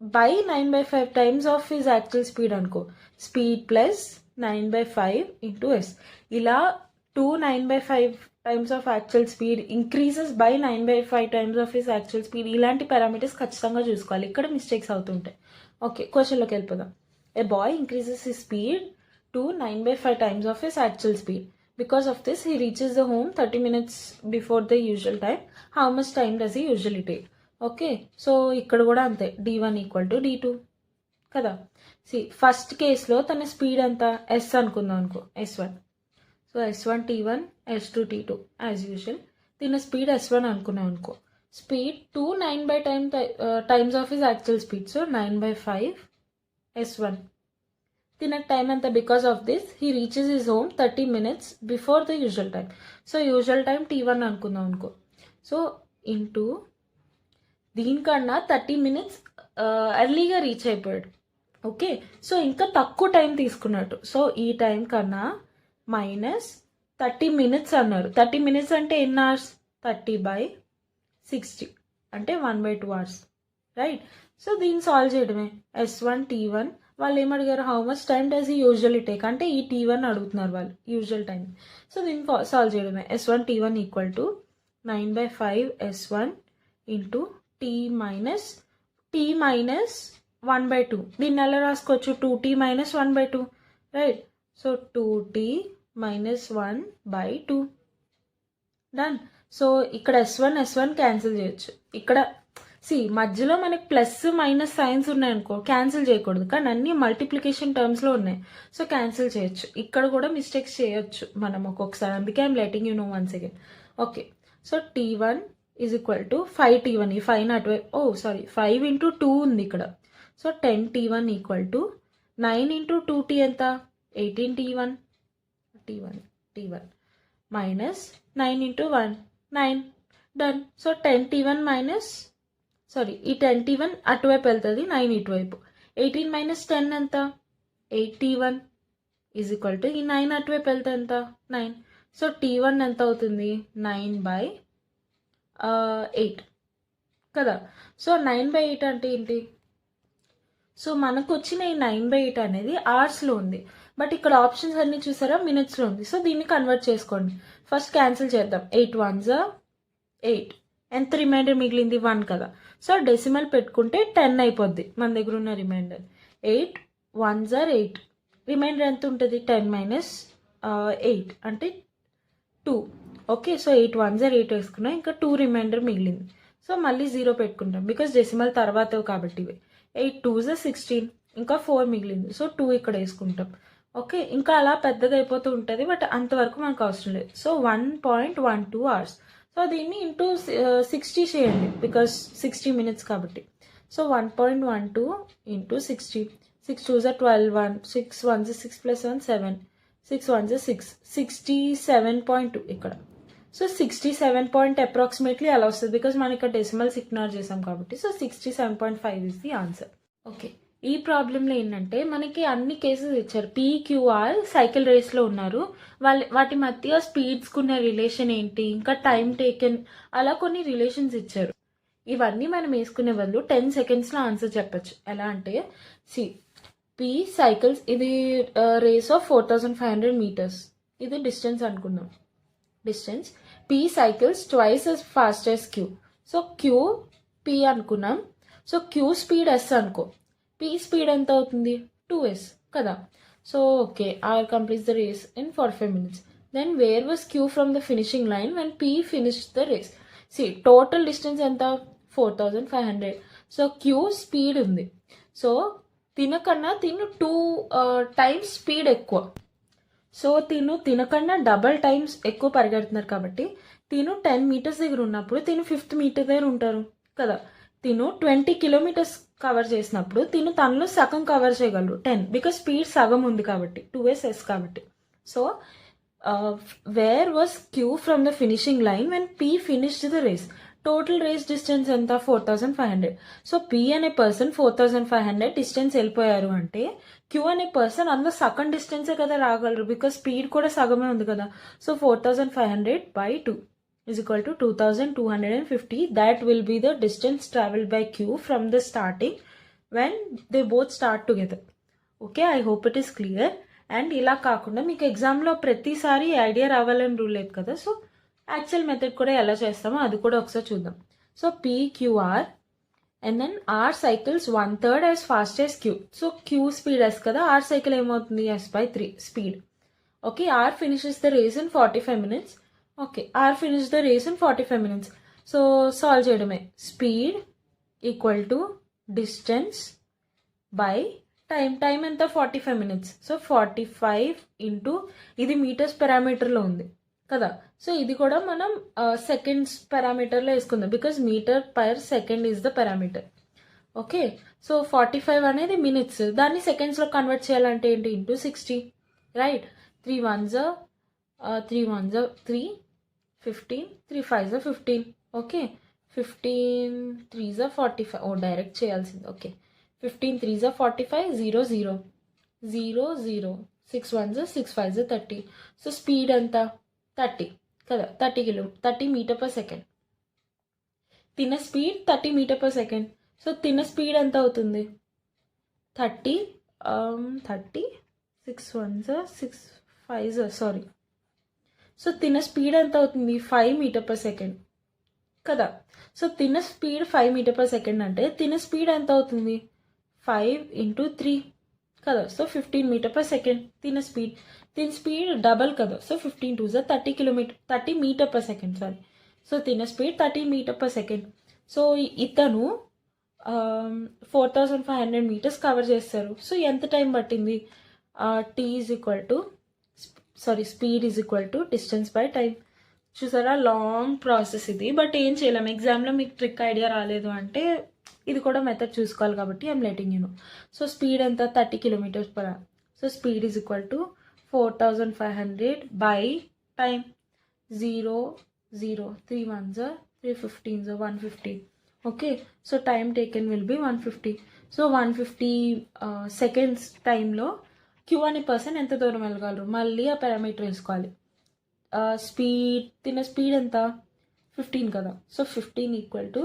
by 9/5 times of his actual speed అనుకో స్పీడ్ ప్లస్ 9/5 ఇంటూ ఎస్ ఇలా 9/5 times of actual speed increases by 9/5 times of his actual speed ఇలాంటి పారామీటర్స్ ఖచ్చితంగా చూసుకోవాలి ఇక్కడ మిస్టేక్స్ అవుతుంటాయి ఓకే క్వశ్చన్లోకి వెళ్ళిపోదాం a boy increases his speed to 9/5 times of his actual speed because of this he reaches the home 30 minutes before the usual time how much time does he usually take okay so ఇక్కడ కూడా అంతే D1 equal to D2 కదా first కేసులో తన speed ఎంత yes అనుకుందాం అనుకో S1 so S1 T1 S2 T2 as usual దీని స్పీడ్ S1 అనుకున్నాం అనుకో speed 9/5 times of his actual speed so 9/5 S1 దీని టైం ఎంత because of this he reaches his home 30 minutes before the usual time so usual time T1 అనుకుందాం అనుకో so into దీనికన్నా 30 minutes ఎర్లీగా reach అయిపోయాడు okay so ఇంకా తక్కువ time తీసుకున్నట్టు సో ఈ టైం కన్నా మైనస్ 30 minutes అన్నారు 30 minutes అంటే ఎన్ని అవర్స్ 30/60 అంటే 1/2 hours రైట్ సో దీన్ని సాల్వ్ చేయడమే S1 T1 వాళ్ళు ఏమడిగారు how much time does he usually take అంటే ఈ T1 అడుగుతున్నారు వాళ్ళు యూజువల్ టైం సో దీన్ని సాల్వ్ చేయడమే S1 T1 equal to 9/5 S1 into T minus 1/2 దీన్ని ఎలా రాసుకోవచ్చు 2T minus 1/2 right so 2T minus 1/2 done so ఇక్కడ S1 క్యాన్సిల్ చేయొచ్చు ఇక్కడ మధ్యలో మనకి ప్లస్ మైనస్ సైన్స్ ఉన్నాయనుకో క్యాన్సిల్ చేయకూడదు కానీ అన్ని మల్టిప్లికేషన్ టర్మ్స్లో ఉన్నాయి సో క్యాన్సిల్ చేయొచ్చు ఇక్కడ కూడా మిస్టేక్స్ చేయొచ్చు మనం ఒక్కొక్కసారి అందుకే I'm letting you know once again okay so T1 is equal to 5T1 ఈ 5 అటువైపు 5 ఇంటూ 2 ఉంది ఇక్కడ so 10T1 equal to 9 into 2T ఎంత 18T1 minus 9 into 1 9 done so 10T1 minus ఈ 10T1 అటువైపు వెళ్తుంది 9 ఇటువైపు 18 మైనస్ 10 ఎంత 8T1 ఈజ్ ఈక్వల్ టు ఈ 9 అటువైపు వెళ్తే ఎంత 9 సో T1 ఎంత అవుతుంది 9/8 కదా. సో 9/8 అంటే ఏంటి? సో మనకు వచ్చిన ఈ 9/8 అనేది అవర్స్లో ఉంది, బట్ ఇక్కడ ఆప్షన్స్ అన్ని చూసారా మినిట్స్లో ఉంది. సో దీన్ని కన్వర్ట్ చేసుకోండి. ఫస్ట్ క్యాన్సిల్ చేద్దాం. 8 1s 8, ఎంత రిమైండర్ మిగిలింది 1 కదా. సో డెసిమల్ పెట్టుకుంటే 10 అయిపోద్ది మన దగ్గర ఉన్న రిమైండర్. 8 1s 8, రిమైండర్ ఎంత ఉంటుంది 10 - 8 అంటే 2. ఓకే, సో 8 1s 8 వేసుకున్నాం, ఇంకా 2 రిమైండర్ మిగిలింది. సో మళ్ళీ 0 పెట్టుకుంటాం బికాస్ డెసిమల్ తర్వాత కాబట్టి ఇవి. 8 2s 16, ఇంకా 4 మిగిలింది. సో 2 ఇక్కడ వేసుకుంటాం. ఓకే, ఇంకా అలా పెద్దగా అయిపోతూ ఉంటుంది, బట్ అంతవరకు మనకు అవసరం లేదు. So 1.12 hours. సో దీన్ని ఇంటూ 60 చేయండి బికాస్ 60 minutes కాబట్టి. So 1.12 into 60, 6 2s 12, 1 6 1s 6 + 1 7, 6 1s 6, 67.2 ఇక్కడ. సో 67 పాయింట్ అప్రాక్సిమేట్లీ అలా వస్తుంది బికాస్ మనం ఇక్కడ డెసిమల్స్ ఇగ్నోర్ చేసాం కాబట్టి. So 67.5 is the answer. Okay, ఈ ప్రాబ్లంలో ఏంటంటే మనకి అన్ని కేసెస్ ఇచ్చారు. PQR సైకిల్ రేస్లో ఉన్నారు, వాటి మధ్య స్పీడ్స్కి ఉన్న రిలేషన్ ఏంటి, ఇంకా టైం టేకెన్, అలా కొన్ని రిలేషన్స్ ఇచ్చారు. ఇవన్నీ మనం వేసుకునే బదులు 10 secondsలో ఆన్సర్ చెప్పచ్చు. ఎలా అంటే P సైకిల్స్, ఇది రేస్ ఆఫ్ 4500 meters, ఇది డిస్టెన్స్ అనుకుందాం. Distance P cycles twice as fast as Q. So Q P అనుకున్నాం. సో Q స్పీడ్ S అనుకో, P స్పీడ్ ఎంత అవుతుంది 2s కదా. So okay, R completes the race in 45 minutes. Then where was Q from the finishing line when P finished the race? Total distance ఎంత 4500. So Q speed ఉంది. So తినకన్నా 2 times speed ఎక్కువ. So తినకన్నా double times ఎక్కువ పరిగెడుతున్నారు కాబట్టి 10 meters దగ్గర ఉన్నప్పుడు 5th meter దగ్గర ఉంటారు కదా. 20 kilometers కవర్ చేసినప్పుడు తనలో సగం కవర్ చేయగలరు 10, బికాస్ స్పీడ్ సగం ఉంది కాబట్టి 2s కాబట్టి. So where was Q from the finishing line when P finished the race? Total race distance ఎంత 4500. సో P అనే పర్సన్ 4500 డిస్టెన్స్ వెళ్ళిపోయారు అంటే Q అనే పర్సన్ అందులో సగం డిస్టెన్సే కదా రాగలరు, బికాస్ స్పీడ్ కూడా సగమే ఉంది కదా. So 4500/2 is equal to 2250. That will be the distance traveled by Q from the starting when they both start together. Okay, I hope it is clear. And ఇలా కాకుండా మీకు ఎగ్జామ్లో ప్రతిసారి ఐడియా రావాలని రూల్ లేదు కదా. సో యాక్చువల్ మెథడ్ కూడా ఎలా చేస్తామో అది కూడా ఒకసారి చూద్దాం. So PQR and then R cycles 1/3 as fast as Q. So Q speed S కదా, R సైకిల్ ఏమవుతుంది S/3 speed. Okay, R finishes the race in 45 minutes. Okay, R finished the race in 45 minutes. So solve చేయడమే. Speed equal to distance by time ఎంత 45 minutes. So 45 into ఇది metres పారామీటర్లో ఉంది కదా. So ఇది కూడా మనం సెకండ్స్ పారామీటర్లో వేసుకుందాం because metre per second is the parameter. Okay, so 45 అనేది మినిట్స్, దాన్ని సెకండ్స్లో కన్వర్ట్ చేయాలంటే ఏంటి into 60, right. 3 1s 3, 15, 3 5s 15. Okay, 15 3s 45. ఓ డైరెక్ట్ చేయాల్సింది. Okay, 15 3s 45, 0 0 0 0, 6 1s 6 5s 30. So speed ఎంత 30 కదా, 30 meter per second. తిన speed 30 meter per second. So తిన స్పీడ్ ఎంత అవుతుంది 30 6 1s 6 5s సారీ. సో తిన స్పీడ్ ఎంత అవుతుంది 5 meter per second కదా. సో తిన స్పీడ్ 5 meter per second అంటే తిన స్పీడ్ ఎంత అవుతుంది 5 into 3 కదా. సో 15 meter per second తిన స్పీడ్ డబల్ కదా. So 15 2s 30 meter per second sorry. So తిన speed 30 meter per second. So ఇతను 4500 meters కవర్ చేస్తారు. సో ఎంత టైం పట్టింది? Speed is equal to distance by time. చూసారా, లాంగ్ ప్రాసెస్ ఇది, but ఏం చేయలేము. ఎగ్జామ్లో మీకు ట్రిక్ ఐడియా రాలేదు అంటే ఇది కూడా మెథడ్ చూసుకోవాలి కాబట్టి I'm letting you know. So speed ఎంత 30 km/h. So speed is equal to 4500 by time 0 0, 3 1s 3 15s 150. Okay, so time taken will B 150. So 150 seconds టైంలో Q అనే పర్సన్ ఎంత దూరం వెళ్ళగలరు? మళ్ళీ ఆ పారామీటర్ వేసుకోవాలి. స్పీడ్ ఎంత 15 కదా. సో 15 ఈక్వల్ టు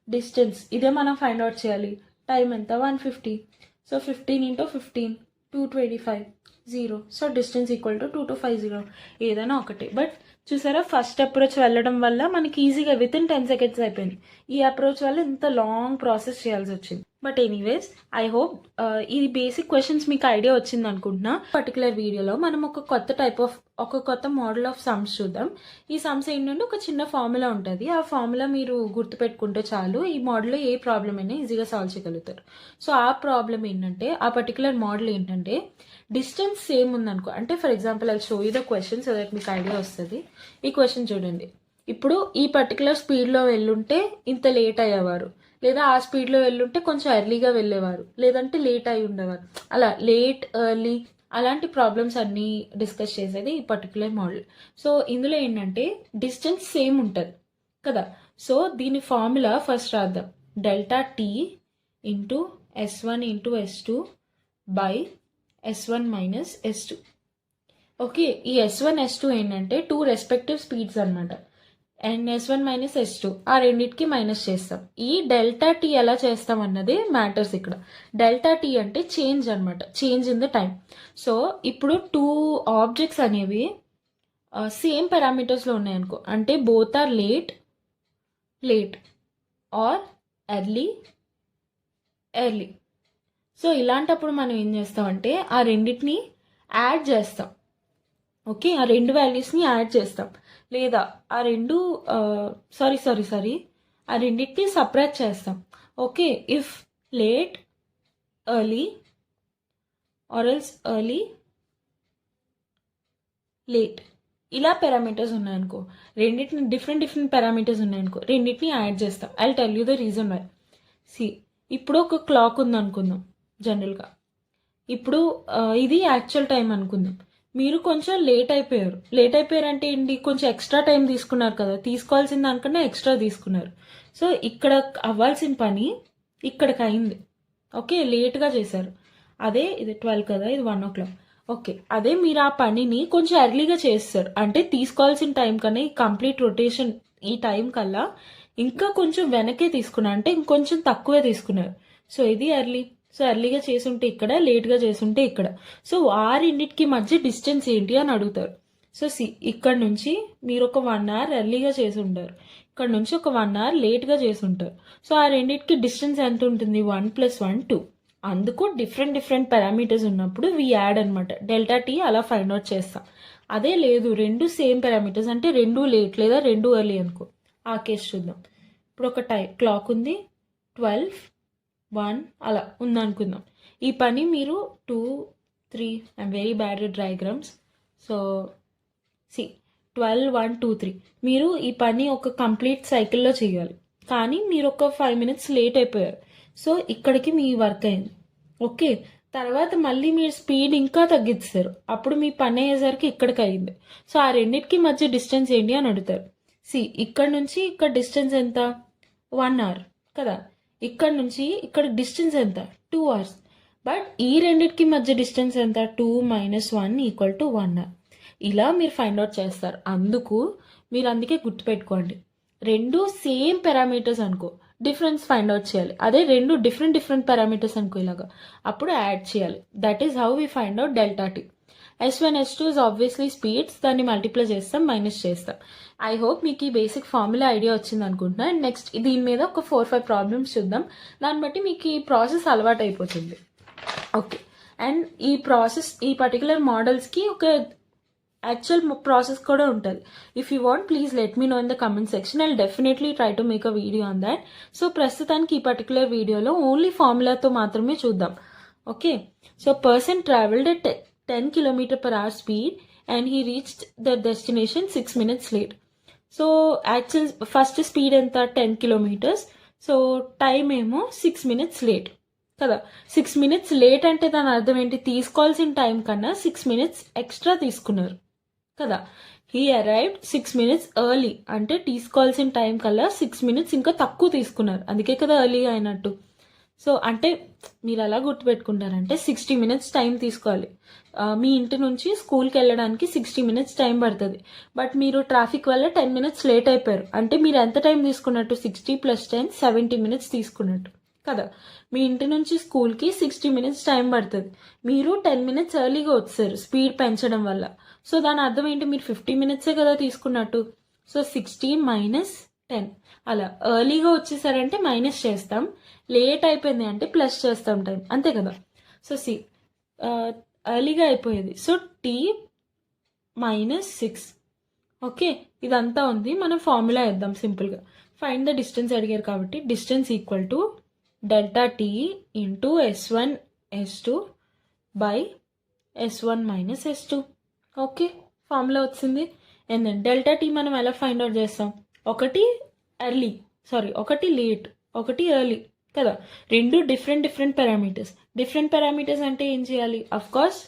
డిస్టెన్స్, ఇదే మనం ఫైండ్ అవుట్ చేయాలి. టైం ఎంత 150. So 15 into 15 225 0. So distance equal to 2250, ఏదైనా ఒకటి. బట్ చూసారా, ఫస్ట్ అప్రోచ్ వెళ్ళడం వల్ల మనకి ఈజీగా విత్ ఇన్ 10 seconds అయిపోయింది. ఈ అప్రోచ్ వల్ల ఇంత లాంగ్ ప్రాసెస్ చేయాల్సి వచ్చింది. బట్ ఎనీవేస్, ఐ హోప్ ఈ బేసిక్ క్వశ్చన్స్ మీకు ఐడియా వచ్చింది అనుకుంటున్నా. పర్టికులర్ వీడియోలో మనం ఒక కొత్త మోడల్ ఆఫ్ సమ్స్ చూద్దాం. ఈ సమ్స్ ఏంటంటే ఒక చిన్న ఫార్ములా ఉంటుంది. ఆ ఫార్ములా మీరు గుర్తుపెట్టుకుంటే చాలు, ఈ మోడల్లో ఏ ప్రాబ్లం అయినా ఈజీగా సాల్వ్ చేయగలుగుతారు. సో ఆ ప్రాబ్లం ఏంటంటే, ఆ పర్టికులర్ మోడల్ ఏంటంటే, డిస్టెన్స్ సేమ్ ఉందనుకో. అంటే for example I show you the question so that మీకు ఐడియా వస్తుంది. ఈ క్వశ్చన్ చూడండి. ఇప్పుడు ఈ పర్టికులర్ స్పీడ్లో వెళ్ళుంటే ఇంత లేట్ అయ్యేవారు, లేదా ఆ స్పీడ్లో వెళ్ళుంటే కొంచెం ఎర్లీగా వెళ్ళేవారు, లేదంటే లేట్ అయి ఉండేవారు. అలా లేట్, ఎర్లీ అలాంటి ప్రాబ్లమ్స్ అన్నీ డిస్కస్ చేసేది ఈ పర్టికులర్ మోడల్. సో ఇందులో ఏంటంటే డిస్టెన్స్ సేమ్ ఉంటుంది కదా. సో దీని ఫార్ములా ఫస్ట్ రాద్దాం. Delta T into S1 into S2 by S1 minus S2. Okay, ఈ S1 S2 ఏంటంటే 2 రెస్పెక్టివ్ స్పీడ్స్ అనమాట. అండ్ S1 మైనస్ S2 ఆ రెండింటికి మైనస్ చేస్తాం. ఈ డెల్టా టీ ఎలా చేస్తాం అన్నది మ్యాటర్స్ ఇక్కడ. డెల్టా టీ అంటే చేంజ్ అనమాట, change in the time. So ఇప్పుడు 2 ఆబ్జెక్ట్స్ అనేవి సేమ్ పారామీటర్స్లో ఉన్నాయనుకో, అంటే both are late or early. So ఇలాంటప్పుడు మనం ఏం చేస్తామంటే ఆ రెండింటిని యాడ్ చేస్తాం. ఓకే, ఆ రెండు వాల్యూస్ని యాడ్ చేస్తాం, లేదా ఆ రెండు ఆ రెండింటిని సపరేట్ చేస్తాం. Okay, if late, early or else early, late ఇలా పారామీటర్స్ ఉన్నాయనుకో, రెండింటిని డిఫరెంట్ పారామీటర్స్ ఉన్నాయనుకో, రెండింటిని యాడ్ చేస్తాం. I tell you the reason why. ఇప్పుడు ఒక క్లాక్ ఉంది అనుకుందాం జనరల్గా. ఇప్పుడు ఇది యాక్చువల్ టైం అనుకుందాం. మీరు కొంచెం లేట్ అయిపోయారు అంటే ఏంటి, కొంచెం ఎక్స్ట్రా టైం తీసుకున్నారు కదా, తీసుకోవాల్సిన దానికన్నా ఎక్స్ట్రా తీసుకున్నారు. సో ఇక్కడ అవ్వాల్సిన పని ఇక్కడికి అయింది. ఓకే, లేట్గా చేశారు. అదే ఇది 12 కదా, ఇది 1 o'clock. ఓకే, అదే మీరు ఆ పనిని కొంచెం ఎర్లీగా చేస్తారు అంటే తీసుకోవాల్సిన టైం కన్నా ఈ కంప్లీట్ రొటేషన్ ఈ టైం కల్లా ఇంకా కొంచెం వెనకే తీసుకున్నారు, అంటే ఇంకొంచెం తక్కువే తీసుకున్నారు. సో ఇది ఎర్లీ. సో ఎర్లీగా చేసుంటే ఇక్కడ, లేట్గా చేసుంటే ఇక్కడ. సో ఆ రెండింటికి మధ్య డిస్టెన్స్ ఏంటి అని అడుగుతారు. సో ఇక్కడ నుంచి మీరు ఒక 1 hour ఎర్లీగా చేసి ఉంటారు, ఇక్కడ నుంచి ఒక 1 hour లేట్గా చేసి ఉంటారు. సో ఆ రెండింటికి డిస్టెన్స్ ఎంత ఉంటుంది, 1 + 1 2. అందుకు డిఫరెంట్ పారామీటర్స్ ఉన్నప్పుడు వి యాడ్ అనమాట. డెల్టా టీ అలా ఫైండ్ అవుట్ చేస్తాం. అదే లేదు, రెండు సేమ్ పారామీటర్స్ అంటే రెండు లేట్ లేదా రెండు ఎర్లీ అనుకో, ఆ కేసు చూద్దాం. ఇప్పుడు ఒక క్లాక్ ఉంది, 12, 1 అలా ఉందనుకుందాం. ఈ పని మీరు 2, 3 I'm very bad at diagrams. So 12, 1, 2, 3 మీరు ఈ పని ఒక కంప్లీట్ సైకిల్లో చేయాలి. కానీ మీరు ఒక 5 minutes లేట్ అయిపోయారు. సో ఇక్కడికి మీ వర్క్ అయింది. ఓకే, తర్వాత మళ్ళీ మీరు స్పీడ్ ఇంకా తగ్గిస్తారు, అప్పుడు మీ పని అయ్యేసరికి ఇక్కడికి అయింది. సో ఆ రెండింటికి మధ్య డిస్టెన్స్ ఏంటి అని అడుగుతారు. ఇక్కడ నుంచి ఇక్కడ డిస్టెన్స్ ఎంత, 1 hour కదా. ఇక్కడ నుంచి ఇక్కడ డిస్టెన్స్ ఎంత, 2 hours. బట్ ఈ రెండింటికి మధ్య డిస్టెన్స్ ఎంత, 2 - 1 = 1 hour. ఇలా మీరు ఫైండ్ అవుట్ చేస్తారు. అందుకే గుర్తుపెట్టుకోండి, రెండు సేమ్ పారామీటర్స్ అనుకో డిఫరెన్స్ ఫైండ్ అవుట్ చేయాలి. అదే రెండు డిఫరెంట్ పారామీటర్స్ అనుకో ఇలాగా, అప్పుడు యాడ్ చేయాలి. That is how we find out delta T. S1 S2 is obviously speeds, దాన్ని మల్టిప్లై చేస్తాం, మైనస్ చేస్తాం. ఐ హోప్ మీకు ఈ బేసిక్ ఫార్ములా ఐడియా వచ్చింది అనుకుంటున్నా. అండ్ నెక్స్ట్ దీని మీద ఒక 4-5 ప్రాబ్లమ్స్ చూద్దాం. దాన్ని బట్టి మీకు ఈ ప్రాసెస్ అలవాటు అయిపోతుంది. ఓకే, అండ్ ఈ పర్టికులర్ మోడల్స్కి ఒక యాక్చువల్ ప్రాసెస్ కూడా ఉంటుంది. If you want please let me know in the comment section. I definitely try to make a video on that. So ప్రస్తుతానికి ఈ పర్టికులర్ వీడియోలో ఓన్లీ ఫార్ములాతో మాత్రమే చూద్దాం. Okay, so person travelled at 10 km/h speed and he reached the destination 6 minutes late. So actual first speed ఎంత, 10 kilometers. So time ఏమో 6 minutes late కదా. 6 minutes లేట్ అంటే దాని అర్థం ఏంటి, తీసుకోవాల్సిన టైం కన్నా 6 minutes ఎక్స్ట్రా తీసుకున్నారు కదా. హీ అరైవ్డ్ 6 minutes ఎర్లీ అంటే తీసుకోవాల్సిన టైం కల్లా 6 minutes ఇంకా తక్కువ తీసుకున్నారు, అందుకే కదా ఎర్లీ అయినట్టు. సో అంటే మీరు ఎలా గుర్తుపెట్టుకుంటారంటే 60 మినిట్స్ టైం తీసుకోవాలి. మీ ఇంటి నుంచి స్కూల్కి వెళ్ళడానికి 60 మినిట్స్ టైం పడుతుంది. బట్ మీరు ట్రాఫిక్ వల్ల 10 మినిట్స్ లేట్ అయిపోయారు. అంటే మీరు ఎంత టైం తీసుకున్నట్టు 60 + 10 70 మినిట్స్ తీసుకున్నట్టు కదా. మీ ఇంటి నుంచి స్కూల్కి 60 మినిట్స్ టైం పడుతుంది. మీరు 10 మినిట్స్ ఎర్లీగా వచ్చారు స్పీడ్ పెంచడం వల్ల. సో దాని అర్థం ఏంటి, మీరు 50 మినిట్సే కదా తీసుకున్నట్టు. సో 60 - 10 అలా. ఎర్లీగా వచ్చేసారంటే మైనస్ చేస్తాం, లేట్ అయిపోయింది అంటే ప్లస్ చేస్తాం టైం, అంతే కదా. సో ఎర్లీగా అయిపోయేది. So t - 6. ఓకే, ఇదంతా ఉంది. మనం ఫార్ములా వేద్దాం సింపుల్గా. ఫైండ్ ద డిస్టెన్స్ అడిగారు కాబట్టి distance equal to ∆t × S1 S2 / S1 - S2. Okay, formula వచ్చింది. అండ్ దెన్ ∆t మనం ఎలా ఫైండ్ అవుట్ చేస్తాం, ఒకటి లేట్, ఒకటి ఎర్లీ కదా. రెండు డిఫరెంట్ పారామీటర్స్. డిఫరెంట్ పారామీటర్స్ అంటే ఏం చేయాలి, అఫ్ కోర్స్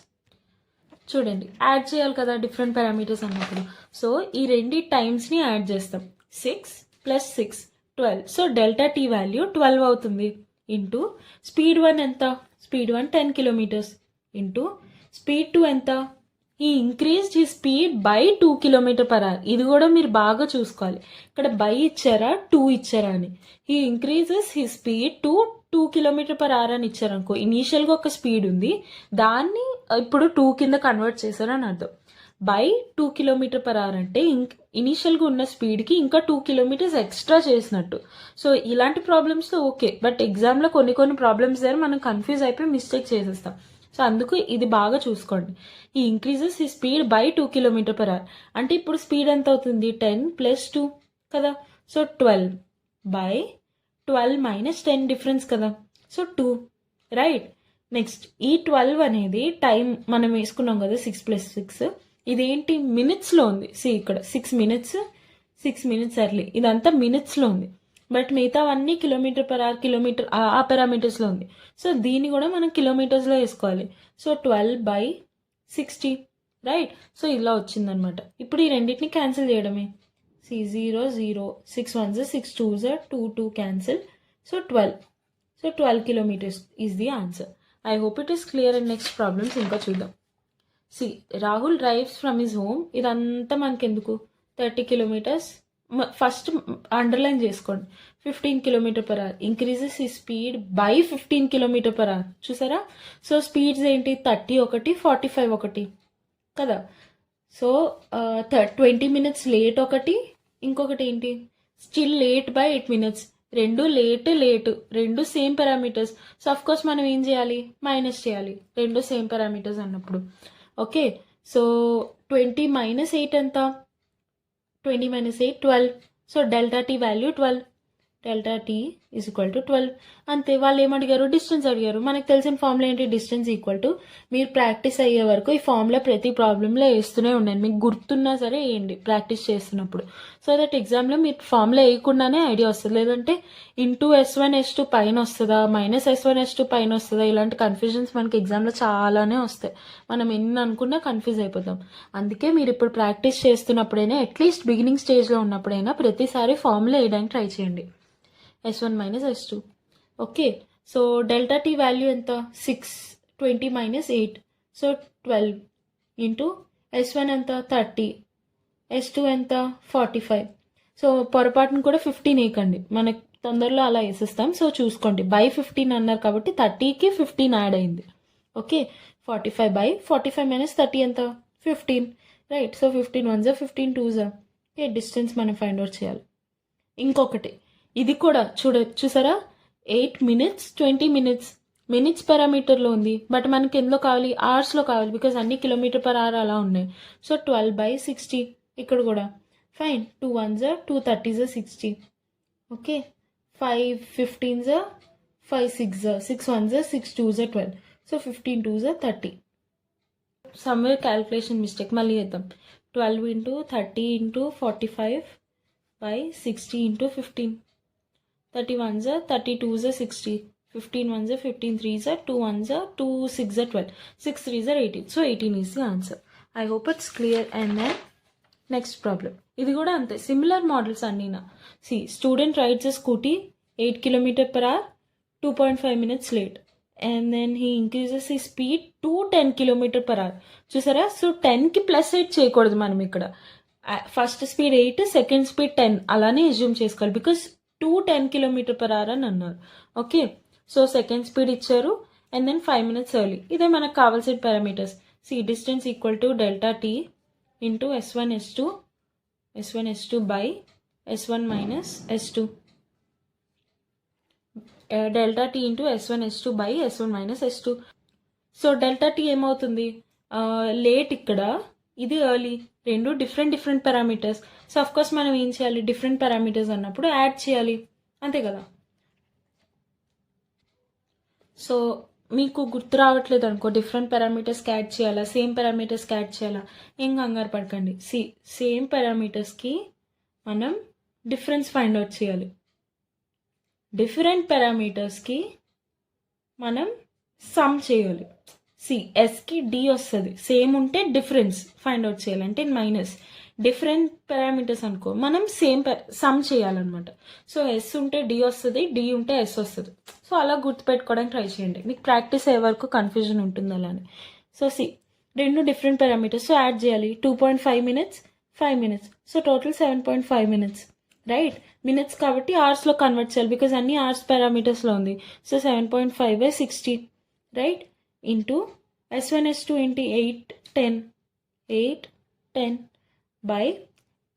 చూడండి యాడ్ చేయాలి కదా డిఫరెంట్ పారామీటర్స్ అన్నప్పుడు. సో ఈ రెండు టైమ్స్ని యాడ్ చేస్తాం. 6 + 6 12. సో ∆t వాల్యూ 12 అవుతుంది. ఇంటూ స్పీడ్ 1 ఎంత, స్పీడ్ 1 10 కిలోమీటర్స్ ఇంటూ స్పీడ్ 2 ఎంత, ఈ ఇంక్రీజ్ ఈ స్పీడ్ బై 2 km/h. ఇది కూడా మీరు బాగా చూసుకోవాలి. ఇక్కడ బై ఇచ్చారా 2 ఇచ్చారా అని. ఈ ఇంక్రీజెస్ ఈ స్పీడ్ టు 2 km/h అని ఇచ్చారనుకో. ఇనీషియల్గా ఒక స్పీడ్ ఉంది, దాన్ని ఇప్పుడు 2 కింద కన్వర్ట్ చేశారని అర్థం. బై 2 km/h అంటే ఇనీషియల్గా ఉన్న స్పీడ్కి ఇంకా 2 kilometers ఎక్స్ట్రా చేసినట్టు. సో ఇలాంటి ప్రాబ్లమ్స్లో ఓకే, బట్ ఎగ్జామ్లో కొన్ని ప్రాబ్లమ్స్ దగ్గర మనం కన్ఫ్యూజ్ అయిపోయి మిస్టేక్ చేసేస్తాం. సో అందుకు ఇది బాగా చూసుకోండి. ఈ ఇంక్రీజెస్ ఈ స్పీడ్ బై 2 km/h అంటే ఇప్పుడు స్పీడ్ ఎంత అవుతుంది, 10 + 2 కదా. సో 12 / 12 - 10 డిఫరెన్స్ కదా. So 2 right. నెక్స్ట్ ఈ 12 అనేది టైం మనం వేసుకున్నాం కదా, 6 + 6. ఇదేంటి మినిట్స్లో ఉంది. ఇక్కడ 6 మినిట్స్ ఎర్లీ, ఇదంతా మినిట్స్లో ఉంది. బట్ మిగతావన్నీ km/h కిలోమీటర్ ఆ పారామీటర్స్లో ఉంది. సో దీన్ని కూడా మనం కిలోమీటర్స్లో వేసుకోవాలి. So 12 / 60 right. సో ఇలా వచ్చిందనమాట. ఇప్పుడు ఈ రెండింటిని క్యాన్సిల్ చేయడమే. 0 0 6 1 6 2 2 2 cancel. So 12. So 12 kilometers is the answer. I hope it is clear. And next problems ఇంకా చూద్దాం. Rahul drives from his home. ఇదంతా మనకి ఎందుకు, 30 kilometers. ఫస్ట్ అండర్లైన్ చేసుకోండి. 15 km/h ఇంక్రీజెస్ ఈ స్పీడ్ బై 15 km/h. చూసారా. సో స్పీడ్స్ ఏంటి, 30 ఒకటి, 45 ఒకటి కదా. సో 20 minutes లేట్ ఒకటి, ఇంకొకటి ఏంటి స్టిల్ లేట్ బై 8 minutes. రెండు లేట్ రెండు same parameters. So of course మనం ఏం చేయాలి, మైనస్ చేయాలి, రెండు సేమ్ పారామీటర్స్ అన్నప్పుడు. ఓకే, సో 20 - 8 ఎంత, 20 - 8 12. So ∆t value 12. ∆t = 12. అంతే. వాళ్ళు ఏమడిగారు, డిస్టెన్స్ అడిగారు. మనకు తెలిసిన ఫార్ములా ఏంటి, డిస్టెన్స్ ఈక్వల్ టు, మీరు ప్రాక్టీస్ అయ్యే వరకు ఈ ఫార్ములా ప్రతి ప్రాబ్లంలో వేస్తూనే ఉండండి. మీకు గుర్తున్నా సరే వేయండి ప్రాక్టీస్ చేస్తున్నప్పుడు. సో దట్ ఎగ్జామ్లో మీరు ఫార్ములా వేయకుండానే ఐడియా వస్తుంది. లేదంటే *S1 S2 పైన వస్తుందా, -S1 S2 పైన వస్తుందా, ఇలాంటి కన్ఫ్యూజన్స్ మనకి ఎగ్జామ్లో చాలానే వస్తాయి. మనం ఎన్ని అనుకున్నా కన్ఫ్యూజ్ అయిపోతాం. అందుకే మీరు ఇప్పుడు ప్రాక్టీస్ చేస్తున్నప్పుడైనా, అట్లీస్ట్ బిగినింగ్ స్టేజ్లో ఉన్నప్పుడైనా ప్రతిసారి ఫార్ములా వేయడానికి ట్రై చేయండి. S1 - S2. Okay, so ∆t value ఎంత, 6 20 - 8. సో 12 ఇంటూ S1 ఎంత, 30. S2 ఎంత, 45. సో పొరపాటును కూడా 15 వేయకండి, మనకు తొందరలో అలా వేసేస్తాం. సో చూసుకోండి, బై 15 అన్నారు కాబట్టి 30కి 15 యాడ్ అయింది. ఓకే, 45 / 45 - 30 ఎంత, 15 రైట్. సో 15 1 15 2 ఓకే, డిస్టెన్స్ మనం ఫైండ్ అవుట్ చేయాలి. ఇంకొకటి ఇది కూడా చూసారా, 8 minutes 20 minutes మినిట్స్ పారామీటర్లో ఉంది. బట్ మనకి ఎందులో కావాలి, అవర్స్లో కావాలి, బికాజ్ అన్ని km/h అలా ఉన్నాయి. సో 12 / 60 ఇక్కడ కూడా fine. 2 1 2 30 60. Okay, 5 15 5 6 6 1 6 2 12. So 15 2 30. Somewhere calculation mistake, మళ్ళీ చేద్దాం. 12 × 30 × 45 / 60 × 15. 31 32 60. 15 1 15 3 2 1 2 6 12. 6 3 18. So 18 is the answer. I hope it's clear. And then next problem. ఇది కూడా అంతే, సిమిలర్ మోడల్స్ అన్నీనా. Student rides a scooty 8 km/h 2.5 minutes late. And then he increases his speed to 10 km/h. చూసారా? So 10కి +8 చేయకూడదు మనం ఇక్కడ. ఫస్ట్ స్పీడ్ 8, సెకండ్ స్పీడ్ 10 అలానే అజ్యూమ్ చేసుకోవాలి, బికాస్ 10 km/h అని అన్నారు. ఓకే, సో సెకండ్ స్పీడ్ ఇచ్చారు అండ్ దెన్ 5 minutes ఎర్లీ. ఇదే మనకు కావాల్సిన parameters. See distance equal to delta T into S1 S2 by S1 minus S2. Delta T into S1 S2 by S1 minus S2. So delta T ఏమవుతుంది? Late ఇక్కడ, ఇది early, రెండు different parameters. So of course మనం ఏం చేయాలి? Different parameters అన్నప్పుడు add చేయాలి, అంతే కదా. సో మీకు గుర్తు రావట్లేదు అనుకో, డిఫరెంట్ పారామీటర్స్కి యాడ్ చేయాలా, సేమ్ పారామీటర్స్కి యాడ్ చేయాలా, ఏం కంగారు పడకండి. సేమ్ పారామీటర్స్కి మనం డిఫరెన్స్ ఫైండ్ అవుట్ చేయాలి, డిఫరెంట్ పారామీటర్స్కి మనం సమ్ చేయాలి. ఎస్కి డి వస్తుంది, సేమ్ ఉంటే డిఫరెన్స్ ఫైండ్ అవుట్ చేయాలి, అంటే మైనస్. డిఫరెంట్ పారామీటర్స్ అనుకో మనం సేమ్ సమ్ చేయాలన్నమాట. సో ఎస్ ఉంటే డి వస్తుంది, డి ఉంటే ఎస్ వస్తుంది. సో అలా గుర్తుపెట్టుకోవడానికి ట్రై చేయండి, మీకు ప్రాక్టీస్ అయ్యే వరకు కన్ఫ్యూజన్ ఉంటుంది అలానే. సో రెండు డిఫరెంట్ పారామీటర్స్, సో యాడ్ చేయాలి. 2.5 minutes, 5 minutes, so total 7.5 minutes, right. Minutes కాబట్టి అవర్స్లో కన్వర్ట్ చేయాలి, బికాజ్ అన్ని అవర్స్ పారామీటర్స్లో ఉంది. So 7.5/60, right, into S1 S2 into 8 10 by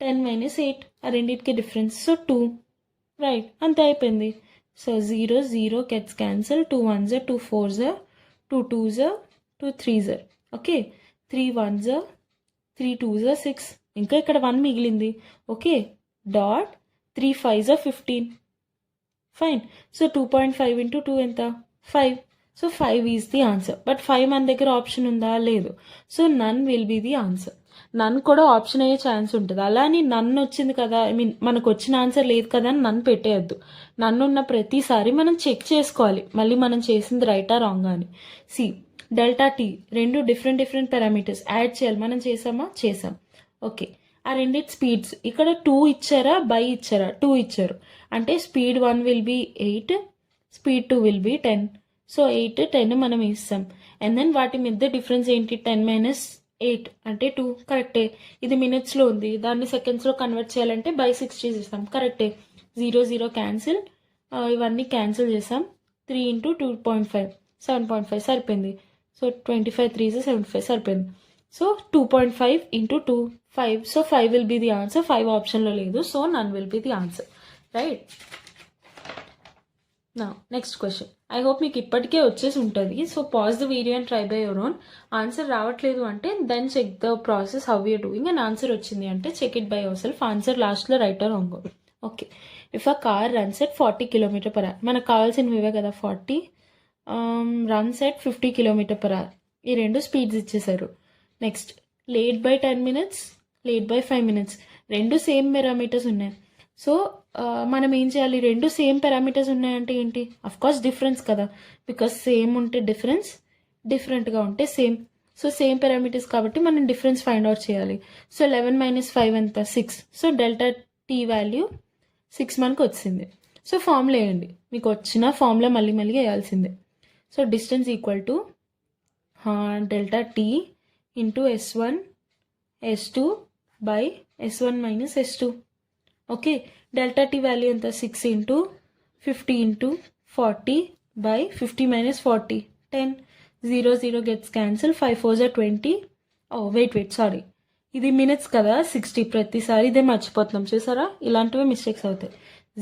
10 minus 8, ఆ రెండింటికి డిఫరెన్స్. సో 2, రైట్, అంతే అయిపోయింది. So 0 gets cancel, 2 1s 2 4s 2 2s 2 3s, okay, 3 1s 3 2s 6, ఇంకా ఇక్కడ 1 మిగిలింది. Okay, dot 3 5s 15, fine. So 2.5 into 2 ఎంత? 5. So 5 is the answer. But 5 మన దగ్గర ఆప్షన్ ఉందా? లేదు. So none will be the answer. None కూడా ఆప్షన్ అయ్యే ఛాన్స్ ఉంటుంది. అలా అని నన్ను వచ్చింది కదా, ఐ మీన్ మనకు వచ్చిన ఆన్సర్ లేదు కదా అని నన్ను పెట్టేయద్దు. నన్ను ఉన్న ప్రతిసారి మనం చెక్ చేసుకోవాలి, మళ్ళీ మనం చేసింది రైటా రాంగా అని. డెల్టా టీ, రెండు డిఫరెంట్ పారామీటర్స్ యాడ్ చేయాలి. మనం చేసాం. ఓకే, ఆ రెండింటి స్పీడ్స్ ఇక్కడ 2 ఇచ్చారా, బై ఇచ్చారా? 2 ఇచ్చారు, అంటే speed 1 will be 8, speed 2 will be 10. So 8 10 మనం ఇస్తాం, అండ్ దెన్ వాటి మధ్య డిఫరెన్స్ ఏంటి? 10 minus 8 అంటే 2, కరెక్టే. ఇది మినిట్స్లో ఉంది, దాన్ని సెకండ్స్లో కన్వర్ట్ చేయాలంటే బై 60 చేస్తాం, కరెక్టే. 0 క్యాన్సిల్, ఇవన్నీ క్యాన్సిల్ చేసాం. 3 ఇంటూ 2.5 7.5 సరిపోయింది. సో 25 3s 75 సరిపోయింది. So 2.5 into 2 5, so 5 will be the answer. 5 ఆప్షన్లో లేదు, so none will be the answer, right. నా నెక్స్ట్ క్వశ్చన్. ఐ హోప్ మీకు ఇప్పటికే వచ్చేసి ఉంటుంది. So pause the video and try by your own. Answer రావట్లేదు అంటే then check the process how you're doing, and answer వచ్చింది అంటే check it by yourself. Answer లాస్ట్లో right or wrong. Okay, if a car runs at 40 km/h, మనకు కావాల్సినవి ఇవే కదా, 40 runs at 50 km/h. ఈ రెండు స్పీడ్స్ ఇచ్చేసారు. Next late by 10 minutes, late by 5 minutes, రెండు సేమ్ పారామీటర్స్ ఉన్నాయి. సో మనం ఏం చేయాలి? రెండు సేమ్ పారామీటర్స్ ఉన్నాయంటే ఏంటి? అఫ్ కోర్స్ డిఫరెన్స్ కదా, బికాస్ సేమ్ ఉంటే డిఫరెన్స్, డిఫరెంట్గా ఉంటే సేమ్. సో సేమ్ పారామీటర్స్ కాబట్టి మనం డిఫరెన్స్ ఫైండ్ అవుట్ చేయాలి. సో 11 minus 5 ఎంత? 6. సో డెల్టా టీ వాల్యూ 6 మనకు వచ్చింది. సో ఫార్ములా వేయండి, మీకు వచ్చిన ఫార్ములా మళ్ళీ వేయాల్సిందే. So distance equal to delta T into S1 S2 by S1 minus S2. Okay, delta T value ఎంత? 6 into 50 into 40 by 50 minus 40 10. 0 gets cancel, 5 4s 20. Wait sorry, ఇది minutes కదా, 60. ప్రతిసారి ఇదే మర్చిపోతున్నాం, చూసారా? ఇలాంటివే మిస్టేక్స్ అవుతాయి.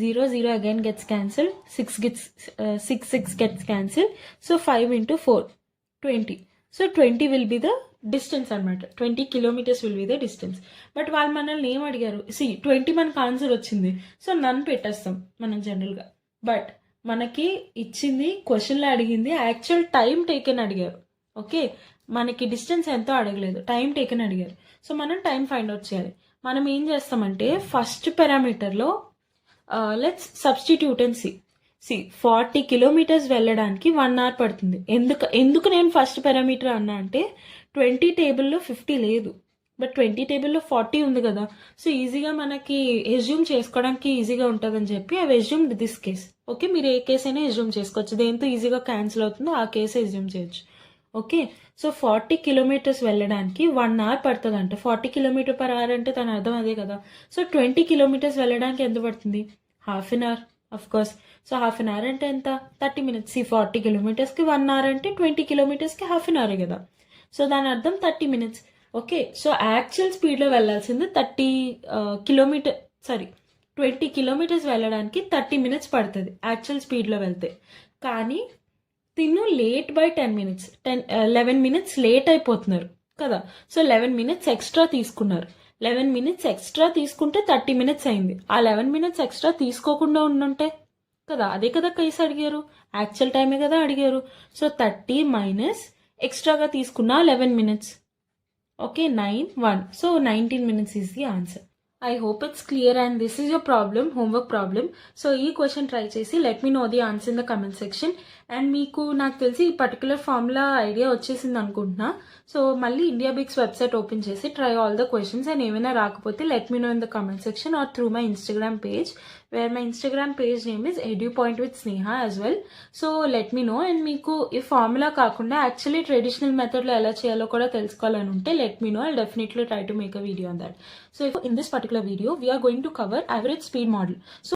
0 again gets cancel, 6 gets cancel. So 5 into 4 20. So 20 will be the distance అనమాట. 20 kilometers will be the distance. But వాళ్ళు మనల్ని ఏం అడిగారు? 20 మనకు ఆన్సర్ వచ్చింది, సో నన్ను పెట్టేస్తాం మనం జనరల్గా. బట్ మనకి ఇచ్చింది, క్వశ్చన్లో అడిగింది యాక్చువల్ టైం టేకెన్ అడిగారు. ఓకే, మనకి డిస్టెన్స్ ఎంతో అడగలేదు, టైం టేకెన్ అడిగారు. సో మనం టైం ఫైండ్ అవుట్ చేయాలి. మనం ఏం చేస్తామంటే ఫస్ట్ పారామీటర్లో let's substitute and see 40 kilometers వెళ్ళడానికి 1 hour పడుతుంది. ఎందుకు నేను ఫస్ట్ పారామీటర్ అన్నా అంటే 20 టేబుల్లో 50 లేదు, బట్ 20 టేబుల్లో 40 ఉంది కదా, సో ఈజీగా మనకి ఎజ్యూమ్ చేసుకోవడానికి ఈజీగా ఉంటుందని చెప్పి I assume this case. Okay, మీరు ఏ కేసు అయినా ఎజ్యూమ్ చేసుకోవచ్చు, దేంతో ఈజీగా క్యాన్సిల్ అవుతుందో ఆ కేసు ఎజ్యూమ్ చేయొచ్చు. ఓకే, సో 40 కిలోమీటర్స్ వెళ్ళడానికి 1 అవర్ పడుతుంది అంటే 40 కిలోమీటర్ పర్ అవర్ అంటే దాని అర్థం అదే కదా. సో 20 కిలోమీటర్స్ వెళ్ళడానికి ఎంత పడుతుంది? Half an hour of course. So half an hour అంటే ఎంత? 30 మినిట్స్. ఈ 40 కిలోమీటర్స్కి 1 అవర్ అంటే 20 కిలోమీటర్స్కి హాఫ్ అన్ అవరే కదా. సో దాని అర్థం 30 మినిట్స్. ఓకే, సో యాక్చువల్ స్పీడ్లో వెళ్ళాల్సింది 20 కిలోమీటర్స్ వెళ్ళడానికి 30 మినిట్స్ పడుతుంది యాక్చువల్ స్పీడ్లో వెళ్తే. కానీ తిను late by 10 minutes, 11 minutes late అయిపోతున్నారు కదా. సో 11 మినిట్స్ ఎక్స్ట్రా తీసుకున్నారు. 11 మినిట్స్ ఎక్స్ట్రా తీసుకుంటే 30 మినిట్స్ అయింది. ఆ 11 మినిట్స్ ఎక్స్ట్రా తీసుకోకుండా ఉండుంటే కదా, అదే కదా కేసు అడిగారు, యాక్చువల్ టైమే కదా అడిగారు. సో 30 మైనస్ ఎక్స్ట్రాగా తీసుకున్న 11 minutes. Okay, 9, 1. So 19 minutes is the answer. I hope it's clear and this is your problem, homework problem. So ఈ క్వశ్చన్ ట్రై చేసి let me know the answer in the comment section. And మీకు నాకు తెలిసి ఈ particular formula idea వచ్చేసింది అనుకుంటున్నా. So మళ్ళీ India bix website open చేసి try all the questions and ఏమైనా రాకపోతే let me know in the comment section or through my Instagram page, where my Instagram page name is EduPoint with Sneha as well. So let me know. And మీకు ఈ formula కాకుండా actually traditional మెథడ్లో ఎలా చేయాలో కూడా తెలుసుకోవాలని ఉంటే let me know. I definitely try to make a video on that. So in this particular video, we are going to cover average speed model. So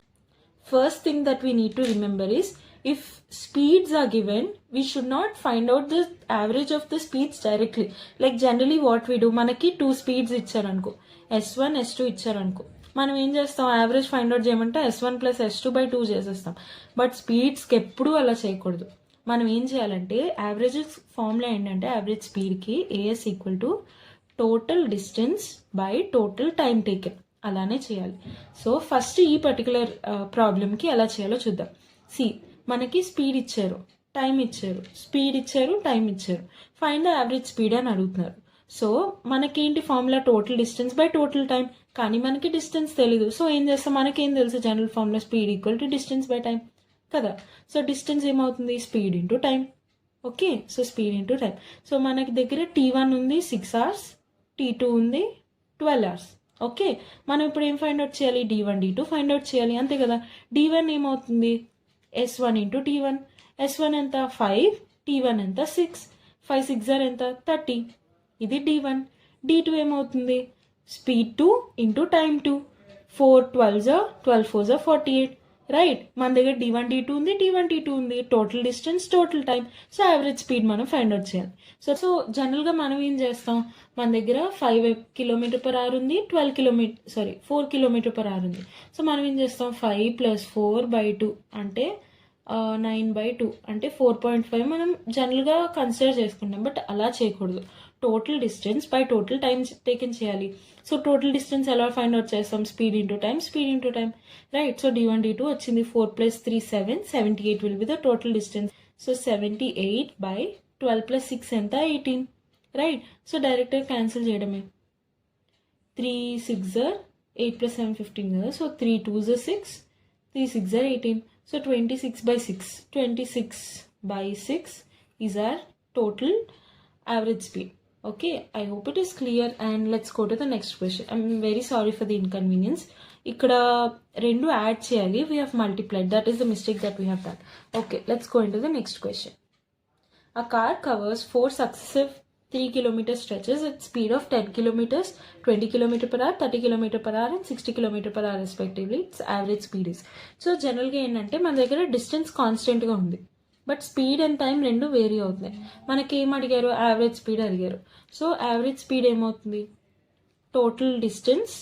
first thing that we need to remember is, if speeds are given, we should not find out the average of the speeds directly. Like generally what we do, మనకి 2 speeds ఇచ్చారనుకో, S1, S2 ఇచ్చారనుకో, మనం ఏం చేస్తాం, average find out చేయమంటే S1 + S2/2 చేసేస్తాం. But స్పీడ్స్కి ఎప్పుడూ అలా చేయకూడదు. మనం ఏం చేయాలంటే యావరేజ్ ఫార్ములా ఏంటంటే, యావరేజ్ స్పీడ్కి AS = total distance by total time taken, అలానే చేయాలి. సో ఫస్ట్ ఈ పర్టికులర్ ప్రాబ్లమ్కి ఎలా చేయాలో చూద్దాం. మనకి స్పీడ్ ఇచ్చారు, టైం ఇచ్చారు, స్పీడ్ ఇచ్చారు, టైం ఇచ్చారు, ఫైండ్ ద యావరేజ్ స్పీడ్ అని అడుగుతున్నారు. సో మనకేంటి formula, total distance by total time. కానీ మనకి డిస్టెన్స్ తెలీదు. సో ఏం చేస్తాం, మనకేం తెలుసు, general formula speed = distance by time కదా. సో డిస్టెన్స్ ఏమవుతుంది, speed into time. Okay, so speed into time. So మనకి దగ్గర T1 ఉంది 6 hours, T2 ఉంది 12 hours. ఓకే, మనం ఇప్పుడు ఏం ఫైండ్ అవుట్ చేయాలి, D1, D2 ఫైండ్ అవుట్ చేయాలి, అంతే కదా. D1 ఏమవుతుంది, S1 × T1. S1 ఎంత, 5, T1 ఎంత, 6. 5 6 ఎంత, 30. ఇది D1. D2 ఏమవుతుంది, స్పీడ్ 2 × టైం 2. 4 12 12 4 48. రైట్, మన దగ్గర D1 D2 ఉంది, T1 T2 ఉంది, total distance, total time. So average speed మనం ఫైండ్ అవుట్ చేయాలి. సో జనరల్గా మనం ఏం చేస్తాం, మన దగ్గర 5 km/h ఉంది, 4 km/h ఉంది. సో మనం ఏం చేస్తాం, 5 + 4/2 అంటే 9/2 అంటే 4.5 మనం జనరల్గా కన్సిడర్ చేసుకుంటాం. బట్ అలా చేయకూడదు, total distance by total time taken చేయాలి. సో టోటల్ డిస్టెన్స్ ఎలా ఫైండ్ అవుట్ చేస్తాం, speed into time, speed into time. Right, so D1 D2 వచ్చింది 4 + 3 7, 78 will be the total distance. So 78/12 + 6 ఎంత, 18. రైట్, సో డైరెక్ట్గా cancel చేయడమే. 3 6 8 + 7 15 కదా. So 3 2 6, 3 6 18. So 26/6. 26/6 is our total average speed. Okay, I hope it is clear and let's go to the next question. I'm very sorry for the inconvenience. ఇక్కడ రెండు add చేయాలి, we have multiplied. That is the mistake that we have done. Okay, let's go into the next question. A car covers 4 successive 3 km stretches at speed of 10 km, 20 km/h, 30 km/h and 60 km/h respectively. Its average speed is. So జనరల్గా ఏంటంటే మన దగ్గర distance కాన్స్టెంట్గా ఉంది, but speed and time రెండు vary అవుతున్నాయి. మనకి ఏం అడిగారు, యావరేజ్ స్పీడ్ అడిగారు. సో యావరేజ్ స్పీడ్ ఏమవుతుంది, total distance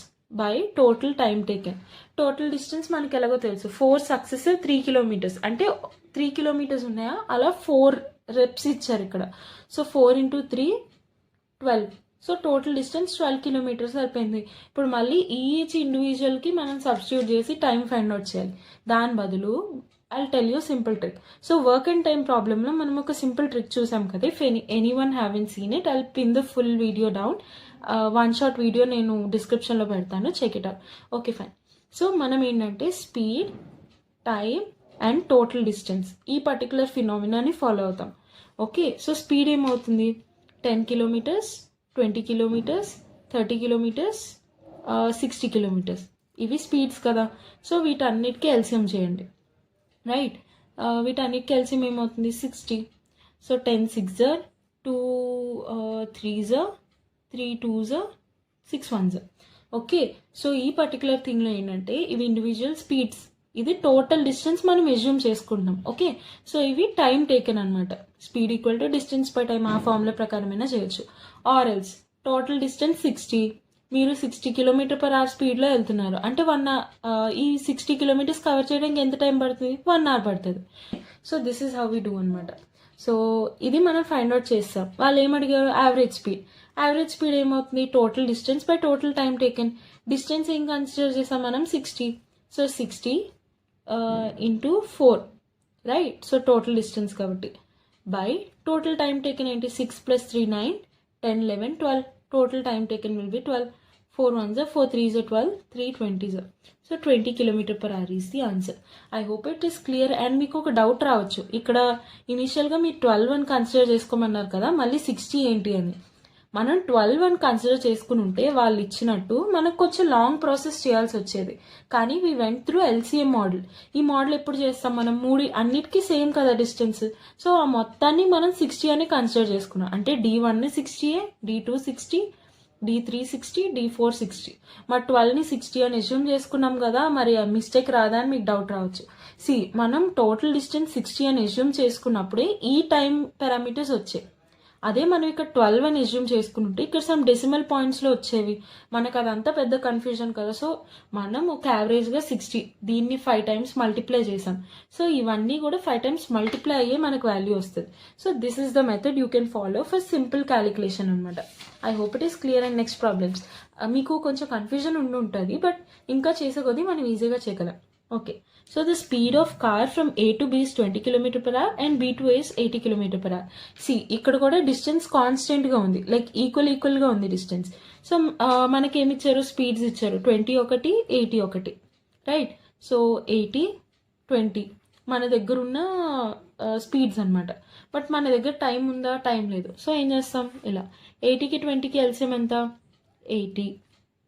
by total time taken. Total distance మనకి ఎలాగో తెలుసు, 4 successive 3 km అంటే 3 km ఉన్నాయా, అలా 4 reps ఇచ్చారు ఇక్కడ. So 4 × 3 12. So total distance 12 km సరిపోయింది. ఇప్పుడు మళ్ళీ ఈచ్ ఇండివిజువల్కి మనం సబ్స్టిట్యూట్ చేసి టైం ఫైండ్ అవుట్ చేయాలి. దాని బదులు I'll tell you a simple trick. So work and time problemలో మనం ఒక సింపుల్ ట్రిక్ చూసాం కదా. If anyone haven't seen it, I'll pin the full video down. One shot video నేను డిస్క్రిప్షన్లో పెడతాను, check it out. Okay fine. So మనం ఏంటంటే speed, time and total distance ఈ పర్టికులర్ ఫినామినాని ఫాలో అవుతాం. ఓకే, సో స్పీడ్ ఏమవుతుంది, 10 km, 20 km, 30 కిలోమీటర్స్, 60 కిలోమీటర్స్. ఇవి స్పీడ్స్ కదా. సో వీటన్నిటికీ ఎల్సిఎం చేయండి, రైట్. వీటన్నిటికీ ఎల్సిఎం ఏమవుతుంది 60. సో 10 6 2 3 3 2 6 1. ఓకే. సో ఈ పర్టికులర్ థింగ్లో ఏంటంటే ఇవి ఇండివిజువల్ స్పీడ్స్, ఇది టోటల్ డిస్టెన్స్ మనం ఎజ్యూమ్ చేసుకుంటున్నాం. ఓకే. సో ఇవి టైం టేకెన్ అనమాట. Speed equal to distance by time, ఆ ఫార్ములా ప్రకారమైనా చేయొచ్చు. ఆర్ ఎల్స్ టోటల్ డిస్టెన్స్ 60, మీరు 60 km/h స్పీడ్లో వెళ్తున్నారు అంటే ఈ 60 కిలోమీటర్స్ కవర్ చేయడానికి ఎంత టైం పడుతుంది? 1 hour పడుతుంది. So this is how we do అనమాట. సో ఇది మనం ఫైండ్ అవుట్ చేస్తాం. వాళ్ళు ఏమడిగారు? Average speed. యావరేజ్ స్పీడ్ ఏమవుతుంది? Total distance by total time taken. Distance ఏం కన్సిడర్ చేస్తాం మనం? 60. So 60 into 4, right. So total distance కాబట్టి బై టోటల్ టైం టేకెన్ ఏంటి? 6 + 3 9 10 11 12. Total time taken will be 12. 4 1 4 3 12 3 20. So 20 km/h is the answer. I hope it is clear. And మీకు ఒక doubt రావచ్చు, ఇక్కడ ఇనిషియల్గా మీరు 12 అని కన్సిడర్ చేసుకోమన్నారు కదా, మళ్ళీ 60 ఏంటి అని. మనం 12 అని కన్సిడర్ చేసుకుని ఉంటే వాళ్ళు ఇచ్చినట్టు మనకు కొంచెం లాంగ్ ప్రాసెస్ చేయాల్సి వచ్చేది. కానీ we went through LCM model. ఈ మోడల్ ఎప్పుడు చేస్తాం మనం? అన్నిటికీ సేమ్ కదా డిస్టెన్స్. సో ఆ మొత్తాన్ని మనం 60 అని కన్సిడర్ చేసుకున్నాం. అంటే D1 60, D2 60, D3 60, D4 60. మరి 12ని 60 అని అజ్యూమ్ చేసుకున్నాం కదా, మరి మిస్టేక్ రాదా అని మీకు డౌట్ రావచ్చు. మనం టోటల్ డిస్టెన్స్ 60 అని అజ్యూమ్ చేసుకున్నప్పుడే ఈ టైం పారామీటర్స్ వచ్చాయి. అదే మనం ఇక్కడ 12 అని అజ్యూమ్ చేసుకుంటే ఇక్కడ సమ్ డెసిమల్ పాయింట్స్లో వచ్చేవి. మనకు అదంతా పెద్ద కన్ఫ్యూజన్ కదా. సో మనం ఒక యావరేజ్గా 60, దీన్ని 5 times మల్టిప్లై చేసాం. సో ఇవన్నీ కూడా 5 times మల్టిప్లై అయ్యే మనకు వాల్యూ వస్తుంది. So this is the method you can follow for simple calculation అనమాట. I hope it is clear. And next problems మీకు కొంచెం కన్ఫ్యూజన్ ఉంటుంది, బట్ ఇంకా చేసే కొద్దీ మనం ఈజీగా చేయగలం. Okay. So the speed of car from A to B is 20 km/h and B to A is 80 km/h. ఇక్కడ కూడా డిస్టెన్స్ కాన్స్టెంట్గా ఉంది, లైక్ ఈక్వల్గా ఉంది డిస్టెన్స్. సో మనకి ఏమి ఇచ్చారు? స్పీడ్స్ ఇచ్చారు 20 ఒకటి, 80 ఒకటి, రైట్. సో 80 20 మన దగ్గర ఉన్న స్పీడ్స్ అనమాట. బట్ మన దగ్గర టైం ఉందా? టైం లేదు. సో ఏం చేస్తాం? ఇలా 80కి 20కి ఎల్సిఎం ఎంత? 80.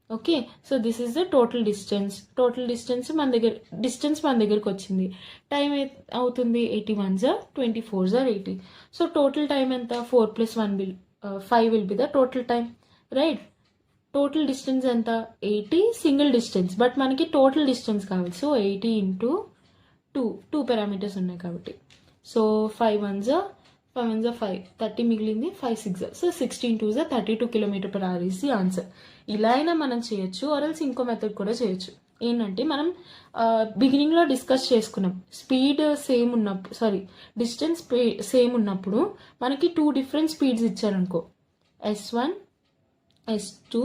Okay. So this is the total distance. మన దగ్గరకు వచ్చింది. టైం అవుతుంది 81 24 80. సో టోటల్ టైం ఎంత? 4 + 1 5 will be the total time, right. Total distance ఎంత? 80 సింగిల్ డిస్టెన్స్, బట్ మనకి టోటల్ డిస్టెన్స్ కావాలి. సో 80 ఇంటూ 2 పారామీటర్స్ ఉన్నాయి కాబట్టి. సో 5 1 5 30 మిగిలింది, 5 6. So 16 2 32 km/h is the answer. ఇలా అయినా మనం చేయొచ్చు, ఆర్ఎల్స్ ఇంకో మెథడ్ కూడా చేయొచ్చు. ఏంటంటే మనం బిగినింగ్లో డిస్కస్ చేసుకున్నాం, స్పీడ్ సేమ్ ఉన్నప్పుడు డిస్టెన్స్ సేమ్ ఉన్నప్పుడు మనకి 2 different speeds ఇచ్చారనుకో, S1 S2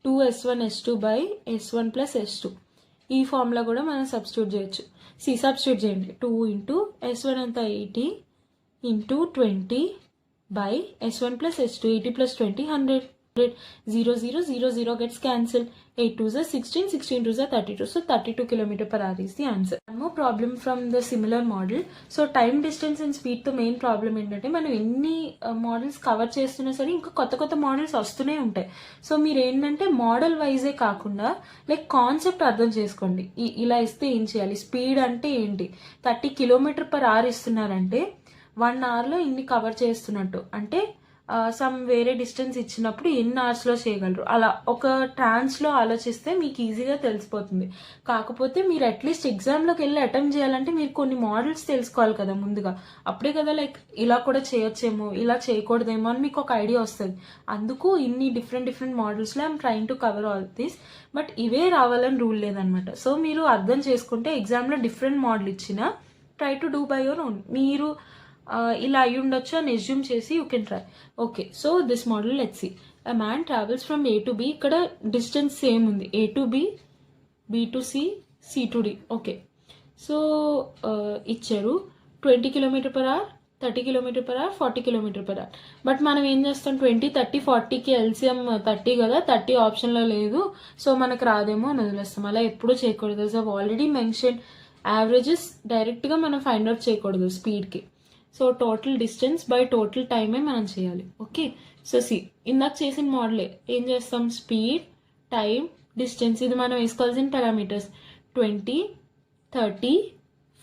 2S1 S2 by S1 + S2. ఈ ఫార్ములా కూడా మనం సబ్స్టిట్యూట్ చేయొచ్చు. సబ్స్టిట్యూట్ చేయండి. 2 ఇంటూ S1 అంతా 80 into 20 by S1 + S2. 80 + 20 100. 0 0 0 0 gets cancelled. 8 2 16, 16 2 32. So 32 km/h is the answer. One more problem from the similar model. So time, distance and speed తో main problem ఏంటంటే మనం ఎన్ని మోడల్స్ కవర్ చేస్తున్నా సరే ఇంకా కొత్త మోడల్స్ వస్తూనే ఉంటాయి. సో మీరు ఏంటంటే మోడల్ వైజే కాకుండా లైక్ కాన్సెప్ట్ అర్థం చేసుకోండి. ఇలా ఇస్తే ఏం చేయాలి, స్పీడ్ అంటే ఏంటి, 30 km/h ఇస్తున్నారంటే 1 hourలో ఇన్ని కవర్ చేస్తున్నట్టు, అంటే సమ్ వేరే డిస్టెన్స్ ఇచ్చినప్పుడు ఎన్ని అవర్స్లో చేయగలరు, అలా ఒక ట్రాన్స్లో ఆలోచిస్తే మీకు ఈజీగా తెలిసిపోతుంది. కాకపోతే మీరు అట్లీస్ట్ ఎగ్జామ్లోకి వెళ్ళి అటెంప్ట్ చేయాలంటే మీరు కొన్ని మోడల్స్ తెలుసుకోవాలి కదా ముందుగా. అప్పుడే కదా లైక్ ఇలా కూడా చేయొచ్చేమో, ఇలా చేయకూడదేమో అని మీకు ఒక ఐడియా వస్తుంది. అందుకు ఇన్ని డిఫరెంట్ మోడల్స్లో I'm trying to cover all this. But ఇవే రావాలని రూల్ లేదనమాట. సో మీరు అర్థం చేసుకుంటే ఎగ్జామ్లో డిఫరెంట్ మోడల్ ఇచ్చినా try to do by your own. మీరు ఇలా అయ్యి ఉండొచ్చు అని అజ్యూమ్ చేసి you can try. Okay. So this model let's see. A man travels from A to B. ఇక్కడ డిస్టెన్స్ సేమ్ ఉంది, A to B, B to C, C to D. Okay. So ఇచ్చారు 20 km/h, 30 km/h, 40 km/h. But మనం ఏం చేస్తాం, 20 30 40కి LCM 30 కదా, 30 ఆప్షన్లో లేదు, so మనకు రాదేమో అని వదిలేస్తాం. అలా ఎప్పుడూ చేయకూడదు. సో ఆల్రెడీ మెన్షన్ యావరేజెస్ డైరెక్ట్గా మనం ఫైండ్ అవుట్ చేయకూడదు స్పీడ్కి. So total distance by total టైమే మనం చేయాలి. ఓకే. సో సి ఇందాక చేసిన మోడలే ఏం చేస్తాం, స్పీడ్, టైం, డిస్టెన్స్, ఇది మనం వేసుకోవాల్సిన పారామీటర్స్ 20, 30,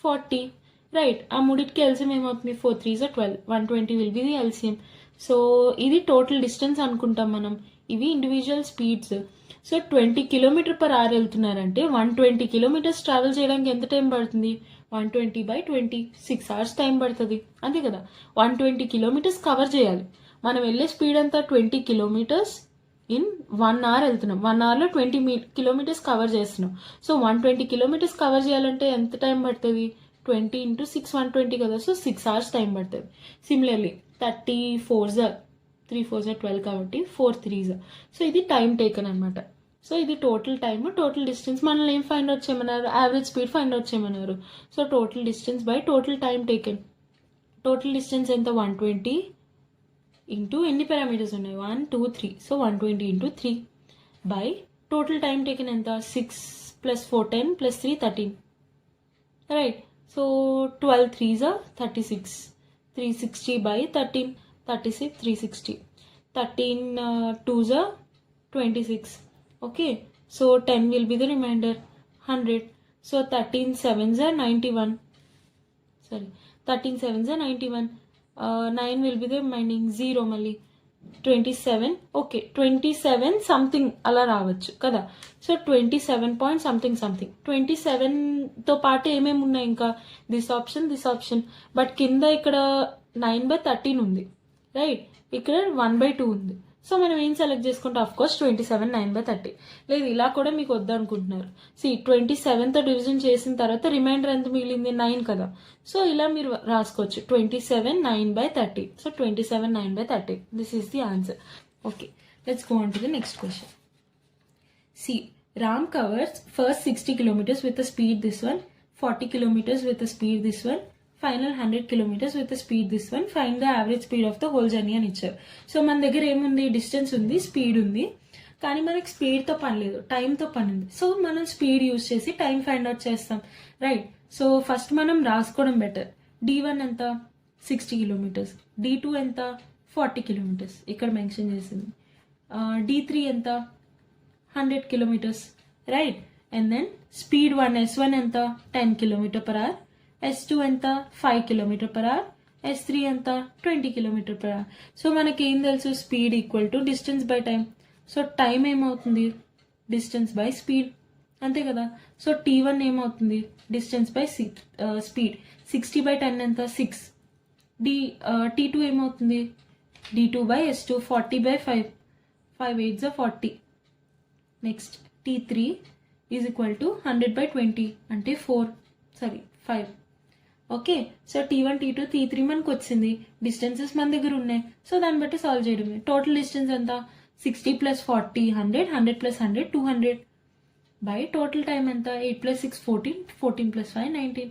40, రైట్. ఆ మూడింటికి ఎల్సిఎం ఏమవుతుంది, 4 3s are 12, 120 will be the LCM. So ఇది టోటల్ డిస్టెన్స్ అనుకుంటాం మనం, ఇవి individual speeds. So 20 km/h వెళ్తున్నారంటే 120 kilometres travel చేయడానికి ఎంత టైం పడుతుంది, 120/20 6 hours టైం పడుతుంది, అంతే కదా. 120 కిలోమీటర్స్ కవర్ చేయాలి. మనం వెళ్ళే స్పీడ్ అంతా 20 కిలోమీటర్స్ ఇన్ 1 hour వెళ్తున్నాం, 1 hourలో 20 కిలోమీటర్స్ కవర్ చేస్తున్నాం. సో 120 కిలోమీటర్స్ కవర్ చేయాలంటే ఎంత టైం పడుతుంది, 20 × 6 120 కదా. సో 6 hours టైం పడుతుంది. సిమిలర్లీ 30 4s 3 4s 12 కాబట్టి 4 3s. సో ఇది టైం టేకన్ అనమాట. సో ఇది టోటల్ టైమ్, టోటల్ డిస్టెన్స్. మనల్ని ఏం ఫైండ్ అవుట్ చేయమన్నారు, యావరేజ్ స్పీడ్ ఫైండ్ అవుట్ చేయమన్నారు. So total distance by total time taken. Total distance ఎంత, 120 ఇంటూ ఎన్ని పారామీటర్స్ ఉన్నాయి, 1 2 3. So 120 × 3 by total time taken ఎంత, 6 + 4 10 + 3 13, right. So 12 3s 36, 360 by 13, 36 360, 13 2s 26, okay. So 10 will be the remainder, 100. So 13 7s 91, sorry 13 7s 91, 9 will be the remaining, 0 మళ్ళీ 27, okay 27 something అలా రావచ్చు కదా. So 27 point something 27తో పాటు ఏమేమి ఉన్నాయి ఇంకా, దిస్ ఆప్షన్, బట్ కింద ఇక్కడ 9/13 ఉంది, రైట్. ఇక్కడ 1/2 ఉంది. సో మనం ఏం సెలెక్ట్ చేసుకుంటాం, ఆఫ్ కోర్స్ 27 9/30. లేదు ఇలా కూడా మీకు వద్దనుకుంటున్నారు, 27తో డివిజన్ చేసిన తర్వాత రిమైండర్ ఎంత మిగిలింది, 9 కదా. సో ఇలా మీరు రాసుకోవచ్చు 27 9/30. So 27 9/30, this is the answer. Okay, let's go on to the next question. See Ram covers first 60 kilometers with a speed this one, 40 kilometers with a speed this one, final 100 kilometers with a speed this one, find the average speed of the whole journey అని ఇచ్చారు. So మన దగ్గర ఏముంది, distance ఉంది, speed ఉంది, కానీ మనకి స్పీడ్తో పని లేదు, టైంతో పని ఉంది. సో మనం స్పీడ్ యూజ్ చేసి టైం ఫైండ్ అవుట్ చేస్తాం, రైట్. సో ఫస్ట్ మనం రాసుకోవడం బెటర్. D1 ఎంత, 60 kilometers, D2 ఎంత, 40 kilometers, ఇక్కడ మెన్షన్ చేసింది. D3 ఎంత, 100 kilometers, right. And then speed 1 S1 ఎంత, 10 km/h, S2 ఎంత, 5 km/h, S3 ఎంత, 20 km/h. సో మనకి ఏం తెలుసు, speed equal to distance by time. So time ఏమవుతుంది, డిస్టెన్స్ బై స్పీడ్, అంతే కదా. సో T1 ఏమవుతుంది, డిస్టెన్స్ బై స్పీడ్, 60/10 ఎంత, 6. T2 ఏమవుతుంది, D2/S2, 40/5, 5 8s 40. Next T3 is equal to 100/20 అంటే 5. Okay, so T1 T2 T3 మనకు వచ్చింది, డిస్టెన్సెస్ మన దగ్గర ఉన్నాయి. సో దాన్ని బట్టి సాల్వ్ చేయడమే. టోటల్ డిస్టెన్స్ ఎంత, 60 + 40 100, 100 + 100 200 బై టోటల్ టైం ఎంత, 8 + 6 14, 14 + 5 19,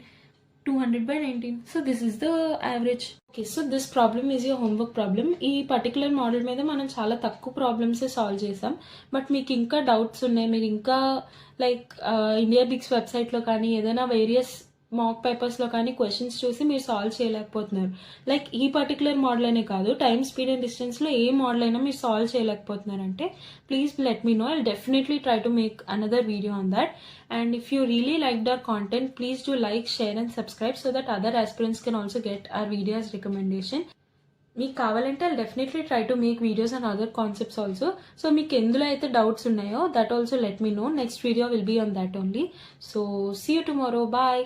200/19. So this is the average. Okay, so this problem is your homework problem. ఈ పర్టికులర్ మోడల్ మీద మనం చాలా తక్కువ ప్రాబ్లమ్సే సాల్వ్ చేసాం. బట్ మీకు ఇంకా డౌట్స్ ఉన్నాయి, మీరు ఇంకా లైక్ ఇండియా బిగ్స్ వెబ్సైట్లో కానీ ఏదైనా వేరియస్ మాక్ పేపర్స్లో కానీ క్వశ్చన్స్ చూసి మీరు సాల్వ్ చేయలేకపోతున్నారు. లైక్ ఈ పర్టికులర్ మోడల్ అనే కాదు, టైమ్ స్పీడ్ అండ్ డిస్టెన్స్లో ఏ మోడల్ అయినా మీరు సాల్వ్ చేయలేకపోతున్నారంటే please let me know. I definitely try to make another video on that. And if you really liked our content, please do like, share and subscribe so that other aspirants can also get our videos recommendation. మీకు కావాలంటే I'll definitely try to make videos on other concepts also. So మీకు ఎందులో అయితే doubts ఉన్నాయో that also let me know. Next video will be on that only. So see you tomorrow. Bye.